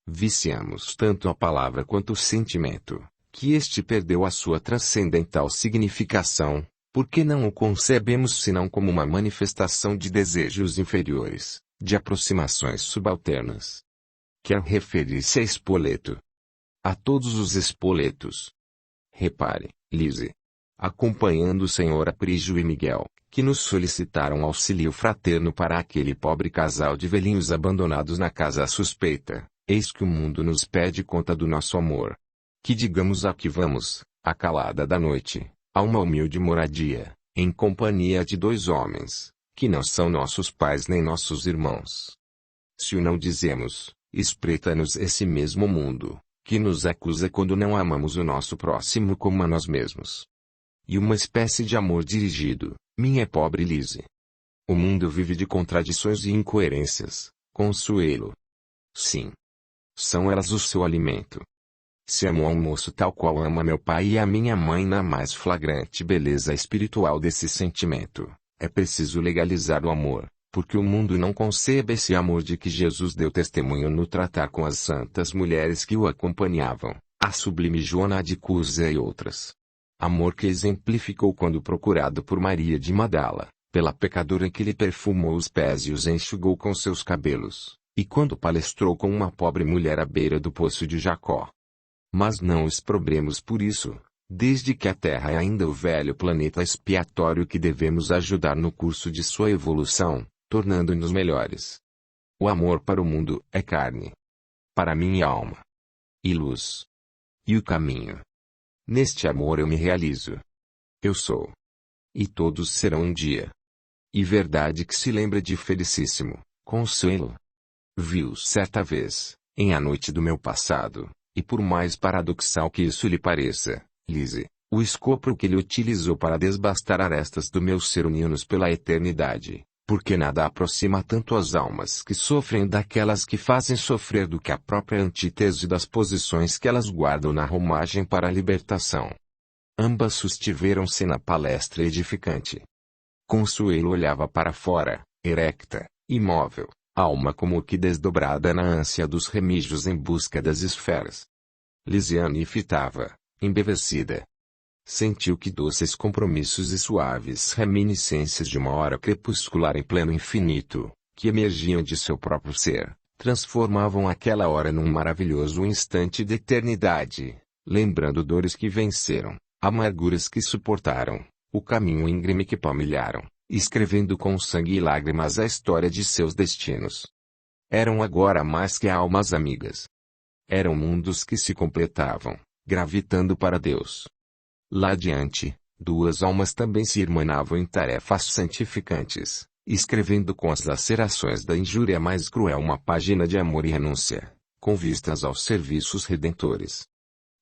Viciamos tanto a palavra quanto o sentimento, que este perdeu a sua transcendental significação, porque não o concebemos senão como uma manifestação de desejos inferiores, de aproximações subalternas. Quer referir-se a Spoleto? A todos os Spoletos. Repare, Lizzie. Acompanhando o Sr. Aprígio e Miguel, que nos solicitaram auxílio fraterno para aquele pobre casal de velhinhos abandonados na casa suspeita, eis que o mundo nos pede conta do nosso amor. Que digamos a que vamos, à calada da noite, a uma humilde moradia, em companhia de dois homens, que não são nossos pais nem nossos irmãos. Se o não dizemos, espreita-nos esse mesmo mundo, que nos acusa quando não amamos o nosso próximo como a nós mesmos. E uma espécie de amor dirigido, minha pobre Lizzie. O mundo vive de contradições e incoerências, Consuelo. Sim. São elas o seu alimento. Se amo ao moço tal qual ama meu pai e a minha mãe na mais flagrante beleza espiritual desse sentimento, é preciso legalizar o amor, porque o mundo não concebe esse amor de que Jesus deu testemunho no tratar com as santas mulheres que o acompanhavam, a sublime Joana de Cusa e outras. Amor que exemplificou quando procurado por Maria de Magdala, pela pecadora que lhe perfumou os pés e os enxugou com seus cabelos, e quando palestrou com uma pobre mulher à beira do poço de Jacó. Mas não exprobremos por isso, desde que a Terra é ainda o velho planeta expiatório que devemos ajudar no curso de sua evolução, tornando-nos melhores. O amor para o mundo é carne. Para minha alma. E luz. E o caminho. Neste amor eu me realizo. Eu sou. E todos serão um dia. E verdade que se lembra de Felicíssimo, Consuelo. Viu certa vez, em A Noite do Meu Passado, e por mais paradoxal que isso lhe pareça, Lise, o escopo que ele utilizou para desbastar arestas do meu ser unindo-nos pela eternidade, porque nada aproxima tanto as almas que sofrem daquelas que fazem sofrer do que a própria antítese das posições que elas guardam na romagem para a libertação. Ambas sustiveram-se na palestra edificante. Consuelo olhava para fora, erecta, imóvel, alma como que desdobrada na ânsia dos remígios em busca das esferas. Lisiane fitava, embevecida. Sentiu que doces compromissos e suaves reminiscências de uma hora crepuscular em pleno infinito, que emergiam de seu próprio ser, transformavam aquela hora num maravilhoso instante de eternidade, lembrando dores que venceram, amarguras que suportaram, o caminho íngreme que palmilharam, escrevendo com sangue e lágrimas a história de seus destinos. Eram agora mais que almas amigas. Eram mundos que se completavam, gravitando para Deus. Lá adiante, duas almas também se irmanavam em tarefas santificantes, escrevendo com as lacerações da injúria mais cruel uma página de amor e renúncia, com vistas aos serviços redentores.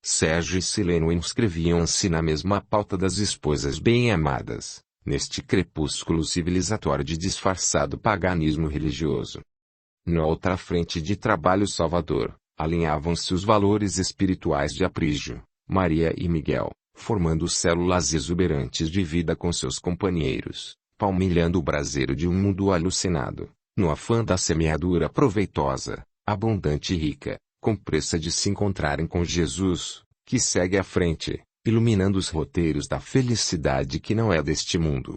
Sérgio e Sileno inscreviam-se na mesma pauta das esposas bem-amadas, neste crepúsculo civilizatório de disfarçado paganismo religioso. Na outra frente de trabalho salvador, alinhavam-se os valores espirituais de Aprígio, Maria e Miguel, formando células exuberantes de vida com seus companheiros, palmilhando o braseiro de um mundo alucinado, no afã da semeadura proveitosa, abundante e rica, com pressa de se encontrarem com Jesus, que segue à frente, iluminando os roteiros da felicidade que não é deste mundo.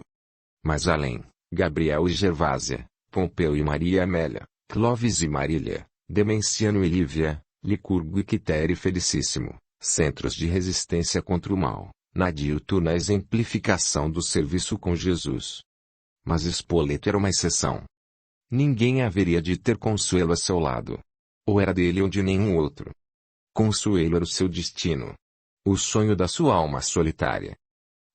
Mas além, Gabriel e Gervásia, Pompeu e Maria Amélia, Clóvis e Marília, Demenciano e Lívia, Licurgo e Quitério e Felicíssimo, centros de resistência contra o mal, na diuturna exemplificação do serviço com Jesus. Mas Spoleto era uma exceção. Ninguém haveria de ter Consuelo a seu lado. Ou era dele ou de nenhum outro. Consuelo era o seu destino. O sonho da sua alma solitária.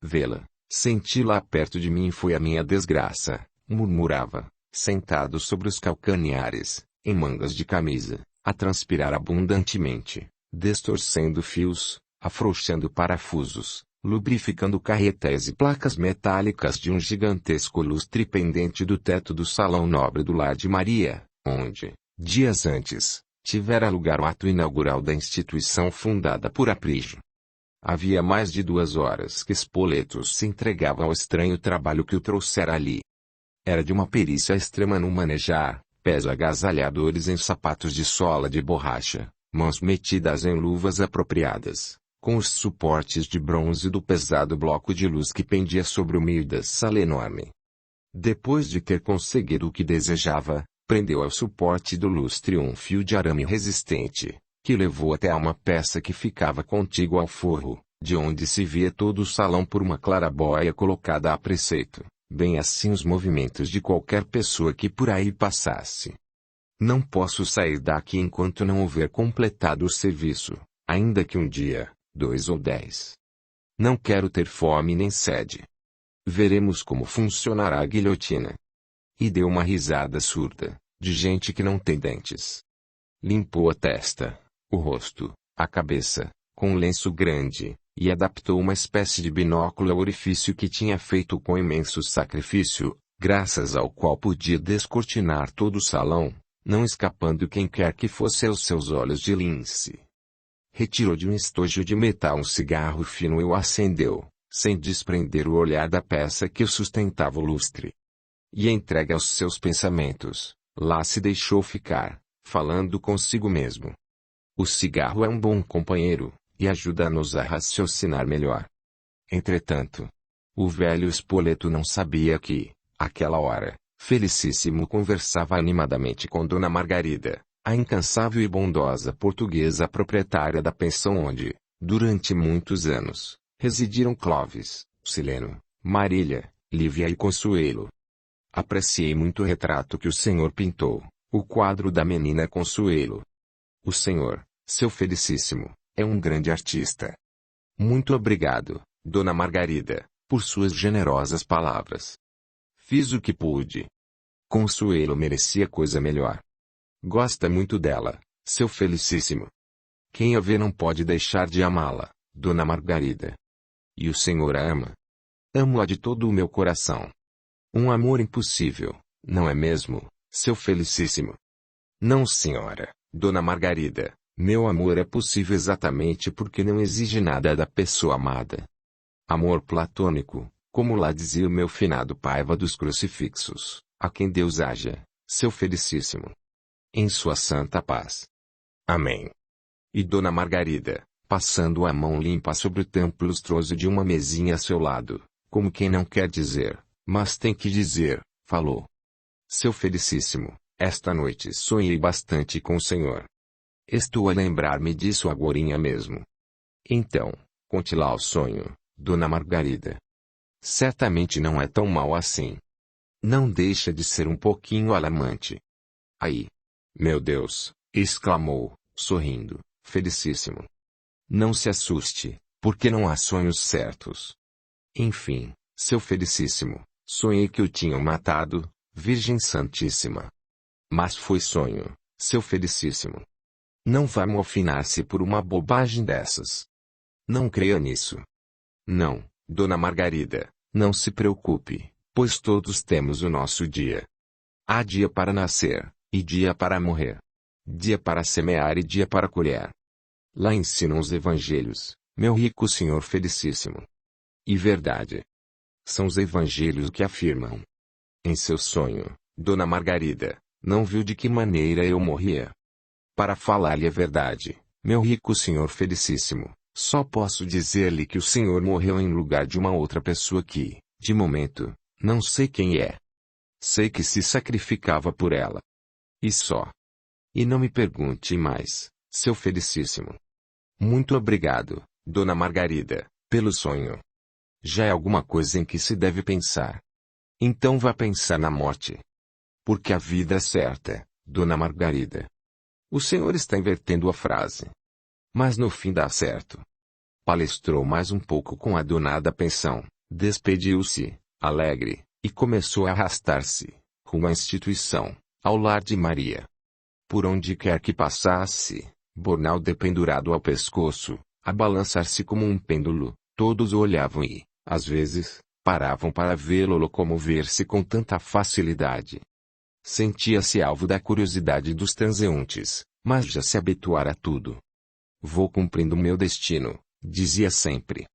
Vê-la, senti-la perto de mim foi a minha desgraça, murmurava, sentado sobre os calcanhares, em mangas de camisa, a transpirar abundantemente, destorcendo fios, afrouxando parafusos, lubrificando carretéis e placas metálicas de um gigantesco lustre pendente do teto do salão nobre do lar de Maria, onde, dias antes, tivera lugar o ato inaugural da instituição fundada por Aprígio. Havia mais de 2 horas que Spoleto se entregava ao estranho trabalho que o trouxera ali. Era de uma perícia extrema no manejar, pés agasalhadores em sapatos de sola de borracha, mãos metidas em luvas apropriadas, com os suportes de bronze do pesado bloco de luz que pendia sobre o meio da sala enorme. Depois de ter conseguido o que desejava, prendeu ao suporte do lustre um fio de arame resistente, que levou até a uma peça que ficava contígua ao forro, de onde se via todo o salão por uma clarabóia colocada a preceito, bem assim os movimentos de qualquer pessoa que por aí passasse. Não posso sair daqui enquanto não houver completado o serviço, ainda que um dia, 2 ou 10. Não quero ter fome nem sede. Veremos como funcionará a guilhotina. E deu uma risada surda, de gente que não tem dentes. Limpou a testa, o rosto, a cabeça, com um lenço grande, e adaptou uma espécie de binóculo ao orifício que tinha feito com imenso sacrifício, graças ao qual podia descortinar todo o salão, não escapando quem quer que fosse aos seus olhos de lince. Retirou de um estojo de metal um cigarro fino e o acendeu, sem desprender o olhar da peça que sustentava o lustre. E entregue aos seus pensamentos, lá se deixou ficar, falando consigo mesmo. O cigarro é um bom companheiro, e ajuda-nos a raciocinar melhor. Entretanto, o velho Spoleto não sabia que, àquela hora, Felicíssimo conversava animadamente com Dona Margarida, a incansável e bondosa portuguesa proprietária da pensão onde, durante muitos anos, residiram Clóvis, Sileno, Marília, Lívia e Consuelo. Apreciei muito o retrato que o senhor pintou, o quadro da menina Consuelo. O senhor, seu Felicíssimo, é um grande artista. Muito obrigado, Dona Margarida, por suas generosas palavras. Fiz o que pude. Consuelo merecia coisa melhor. Gosta muito dela, seu felicíssimo. Quem a vê não pode deixar de amá-la, Dona Margarida. E o senhor a ama? Amo-a de todo o meu coração. Um amor impossível, não é mesmo, seu felicíssimo? Não, senhora, Dona Margarida, meu amor é possível exatamente porque não exige nada da pessoa amada. Amor platônico, como lá dizia o meu finado Paiva dos Crucifixos, a quem Deus haja, seu felicíssimo. Em sua santa paz. Amém. E Dona Margarida, passando a mão limpa sobre o tampo lustroso de uma mesinha a seu lado, como quem não quer dizer, mas tem que dizer, falou. Seu felicíssimo, esta noite sonhei bastante com o senhor. Estou a lembrar-me disso agorinha mesmo. Então, conte lá o sonho, Dona Margarida. Certamente não é tão mal assim. Não deixa de ser um pouquinho alarmante. Aí. Meu Deus, exclamou, sorrindo, felicíssimo. Não se assuste, porque não há sonhos certos. Enfim, seu felicíssimo, sonhei que o tinham matado, Virgem Santíssima. Mas foi sonho, seu felicíssimo. Não vá mofinar-se por uma bobagem dessas. Não creia nisso. Não, Dona Margarida, não se preocupe, pois todos temos o nosso dia. Há dia para nascer, e dia para morrer. Dia para semear e dia para colher. Lá ensinam os evangelhos, meu rico senhor felicíssimo. E verdade. São os evangelhos que afirmam. Em seu sonho, Dona Margarida, não viu de que maneira eu morria. Para falar-lhe a verdade, meu rico senhor felicíssimo, só posso dizer-lhe que o senhor morreu em lugar de uma outra pessoa que, de momento, não sei quem é. Sei que se sacrificava por ela. E só. E não me pergunte mais, seu felicíssimo. Muito obrigado, Dona Margarida, pelo sonho. Já é alguma coisa em que se deve pensar. Então vá pensar na morte. Porque a vida é certa, Dona Margarida. O senhor está invertendo a frase. Mas no fim dá certo. Palestrou mais um pouco com a dona da pensão, despediu-se, alegre, e começou a arrastar-se, rumo à instituição, ao lar de Maria. Por onde quer que passasse, bornal dependurado ao pescoço, a balançar-se como um pêndulo, todos o olhavam e, às vezes, paravam para vê-lo locomover-se com tanta facilidade. Sentia-se alvo da curiosidade dos transeuntes, mas já se habituara a tudo. Vou cumprindo meu destino, dizia sempre.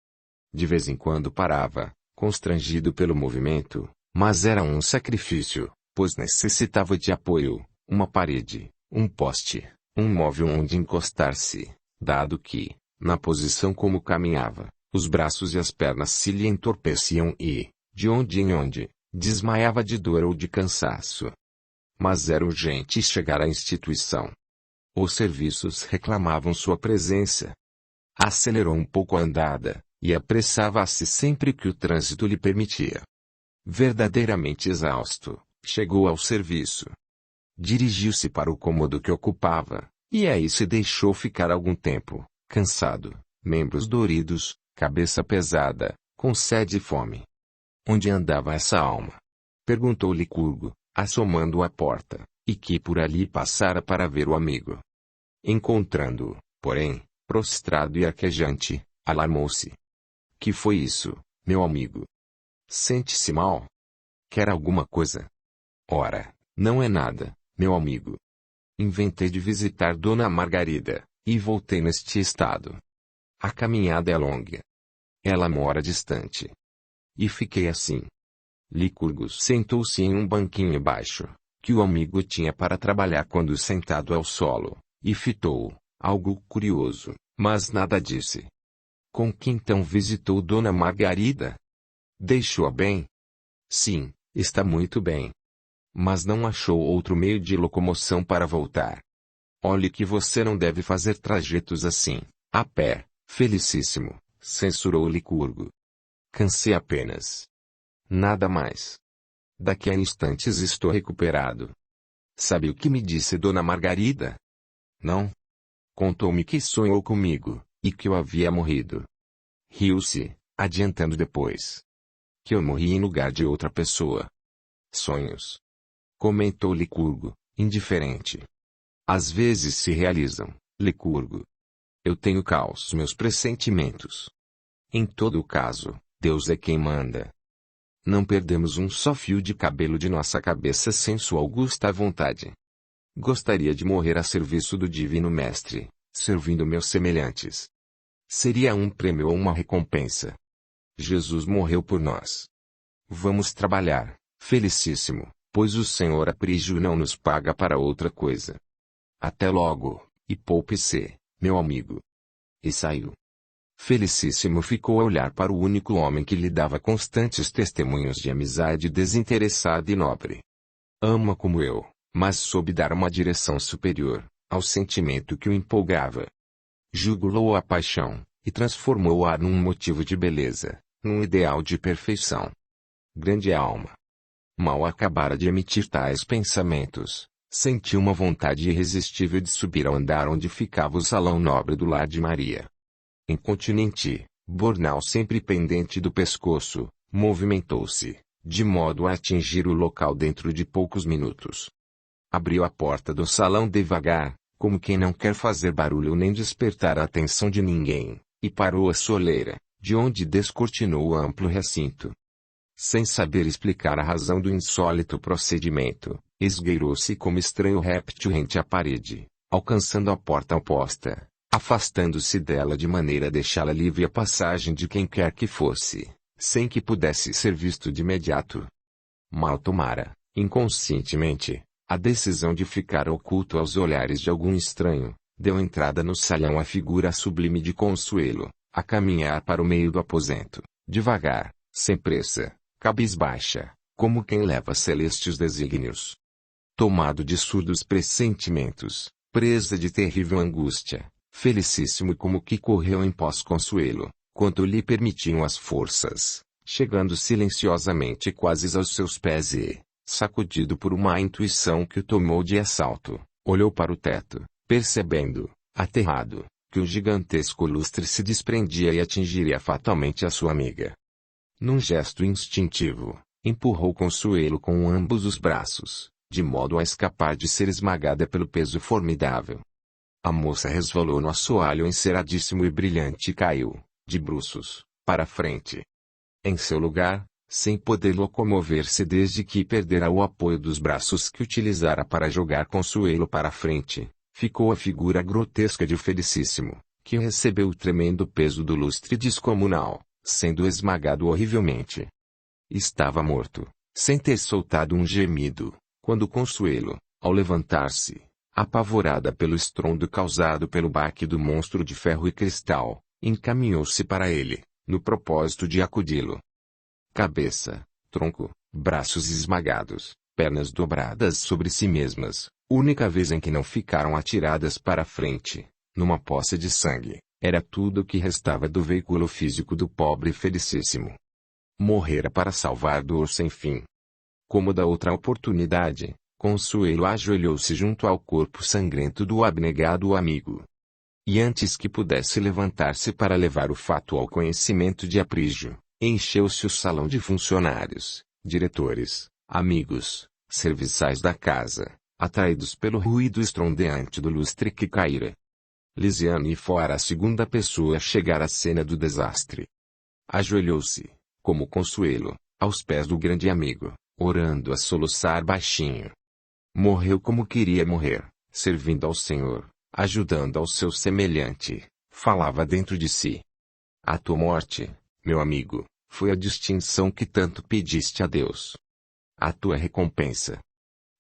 De vez em quando parava, constrangido pelo movimento, mas era um sacrifício, pois necessitava de apoio, uma parede, um poste, um móvel onde encostar-se, dado que, na posição como caminhava, os braços e as pernas se lhe entorpeciam e, de onde em onde, desmaiava de dor ou de cansaço. Mas era urgente chegar à instituição. Os serviços reclamavam sua presença. Acelerou um pouco a andada, e apressava-se sempre que o trânsito lhe permitia. Verdadeiramente exausto, chegou ao serviço. Dirigiu-se para o cômodo que ocupava, e aí se deixou ficar algum tempo, cansado, membros doridos, cabeça pesada, com sede e fome. Onde andava essa alma? Perguntou Licurgo, assomando à porta, e que por ali passara para ver o amigo. Encontrando-o, porém, prostrado e arquejante, alarmou-se. Que foi isso, meu amigo? Sente-se mal? Quer alguma coisa? Ora, não é nada, meu amigo. Inventei de visitar Dona Margarida, e voltei neste estado. A caminhada é longa. Ela mora distante. E fiquei assim. Licurgus sentou-se em um banquinho baixo, que o amigo tinha para trabalhar quando sentado ao solo, e fitou-o, algo curioso, mas nada disse. Com que então visitou Dona Margarida? Deixou-a bem? Sim, está muito bem. Mas não achou outro meio de locomoção para voltar. Olhe que você não deve fazer trajetos assim, a pé, felicíssimo, censurou Licurgo. Cansei apenas. Nada mais. Daqui a instantes estou recuperado. Sabe o que me disse Dona Margarida? Não? Contou-me que sonhou comigo, e que eu havia morrido. Riu-se, adiantando depois. Que eu morri em lugar de outra pessoa. Sonhos. Comentou Licurgo, indiferente. Às vezes se realizam, Licurgo. Eu tenho caos meus pressentimentos. Em todo caso, Deus é quem manda. Não perdemos um só fio de cabelo de nossa cabeça sem sua augusta vontade. Gostaria de morrer a serviço do Divino Mestre, servindo meus semelhantes. Seria um prêmio ou uma recompensa. Jesus morreu por nós. Vamos trabalhar, Felicíssimo, pois o Senhor Aprígio não nos paga para outra coisa. Até logo, e poupe-se, meu amigo. E saiu. Felicíssimo ficou a olhar para o único homem que lhe dava constantes testemunhos de amizade desinteressada e nobre. Ama como eu, mas soube dar uma direção superior ao sentimento que o empolgava. Jugulou a paixão, e transformou-a num motivo de beleza, num ideal de perfeição. Grande alma. Mal acabara de emitir tais pensamentos, sentiu uma vontade irresistível de subir ao andar onde ficava o salão nobre do lar de Maria. Incontinenti, Bornal sempre pendente do pescoço, movimentou-se, de modo a atingir o local dentro de poucos minutos. Abriu a porta do salão devagar, como quem não quer fazer barulho nem despertar a atenção de ninguém, e parou a soleira, de onde descortinou o amplo recinto. Sem saber explicar a razão do insólito procedimento, esgueirou-se como estranho réptil rente à parede, alcançando a porta oposta, afastando-se dela de maneira a deixá-la livre a passagem de quem quer que fosse, sem que pudesse ser visto de imediato. Mal tomara, inconscientemente, a decisão de ficar oculto aos olhares de algum estranho, deu entrada no salão a figura sublime de Consuelo, a caminhar para o meio do aposento, devagar, sem pressa, cabisbaixa, como quem leva celestes desígnios. Tomado de surdos pressentimentos, presa de terrível angústia, Felicíssimo como que correu em pós Consuelo, quanto lhe permitiam as forças, chegando silenciosamente quase aos seus pés e, sacudido por uma intuição que o tomou de assalto, olhou para o teto, percebendo, aterrado, que o gigantesco lustre se desprendia e atingiria fatalmente a sua amiga. Num gesto instintivo, empurrou Consuelo com ambos os braços, de modo a escapar de ser esmagada pelo peso formidável. A moça resvalou no assoalho enceradíssimo e brilhante e caiu, de bruços, para a frente. Em seu lugar, sem poder locomover-se desde que perdera o apoio dos braços que utilizara para jogar Consuelo para a frente, ficou a figura grotesca de Felicíssimo, que recebeu o tremendo peso do lustre descomunal, sendo esmagado horrivelmente. Estava morto, sem ter soltado um gemido, quando Consuelo, ao levantar-se, apavorada pelo estrondo causado pelo baque do monstro de ferro e cristal, encaminhou-se para ele, no propósito de acudi-lo. Cabeça, tronco, braços esmagados, pernas dobradas sobre si mesmas, única vez em que não ficaram atiradas para a frente, numa poça de sangue, era tudo o que restava do veículo físico do pobre Felicíssimo. Morrera para salvar dor sem fim. Como da outra oportunidade, Consuelo ajoelhou-se junto ao corpo sangrento do abnegado amigo. E antes que pudesse levantar-se para levar o fato ao conhecimento de Aprígio, encheu-se o salão de funcionários, diretores, amigos, serviçais da casa, atraídos pelo ruído estrondeante do lustre que caíra. Lisiane fora a segunda pessoa a chegar à cena do desastre. Ajoelhou-se, como Consuelo, aos pés do grande amigo, orando a soluçar baixinho. Morreu como queria morrer, servindo ao Senhor, ajudando ao seu semelhante, falava dentro de si. A tua morte, meu amigo, foi a distinção que tanto pediste a Deus. A tua recompensa.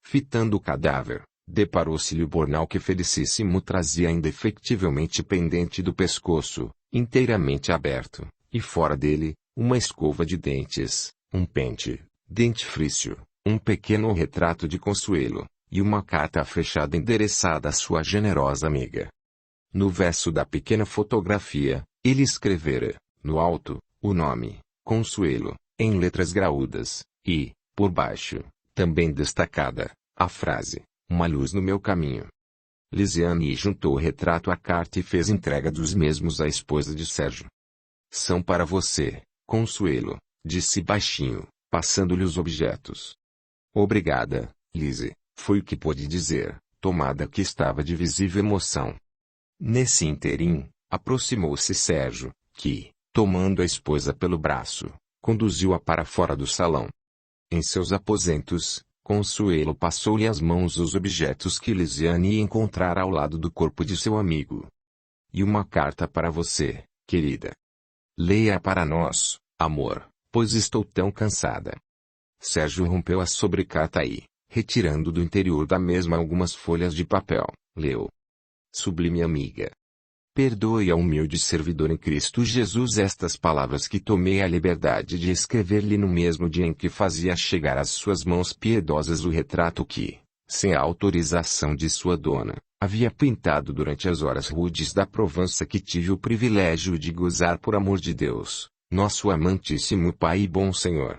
Fitando o cadáver, deparou-se-lhe o bornal que Felicíssimo trazia indefectivelmente pendente do pescoço, inteiramente aberto, e fora dele, uma escova de dentes, um pente, dentifrício, um pequeno retrato de Consuelo, e uma carta fechada endereçada à sua generosa amiga. No verso da pequena fotografia, ele escrevera, no alto, o nome, Consuelo, em letras graúdas, e, por baixo, também destacada, a frase, uma luz no meu caminho. Lisiane juntou o retrato à carta e fez entrega dos mesmos à esposa de Sérgio. São para você, Consuelo, disse baixinho, passando-lhe os objetos. Obrigada, Lise, foi o que pôde dizer, tomada que estava de visível emoção. Nesse ínterim, aproximou-se Sérgio, que, tomando a esposa pelo braço, conduziu-a para fora do salão. Em seus aposentos, Consuelo passou-lhe as mãos os objetos que Lisiane encontrara ao lado do corpo de seu amigo. E uma carta para você, querida. Leia-a para nós, amor, pois estou tão cansada. Sérgio rompeu a sobrecarta e, retirando do interior da mesma algumas folhas de papel, leu. Sublime amiga. Perdoe ao humilde servidor em Cristo Jesus estas palavras que tomei a liberdade de escrever-lhe no mesmo dia em que fazia chegar às suas mãos piedosas o retrato que, sem a autorização de sua dona, havia pintado durante as horas rudes da Provença que tive o privilégio de gozar por amor de Deus, nosso amantíssimo Pai e bom Senhor.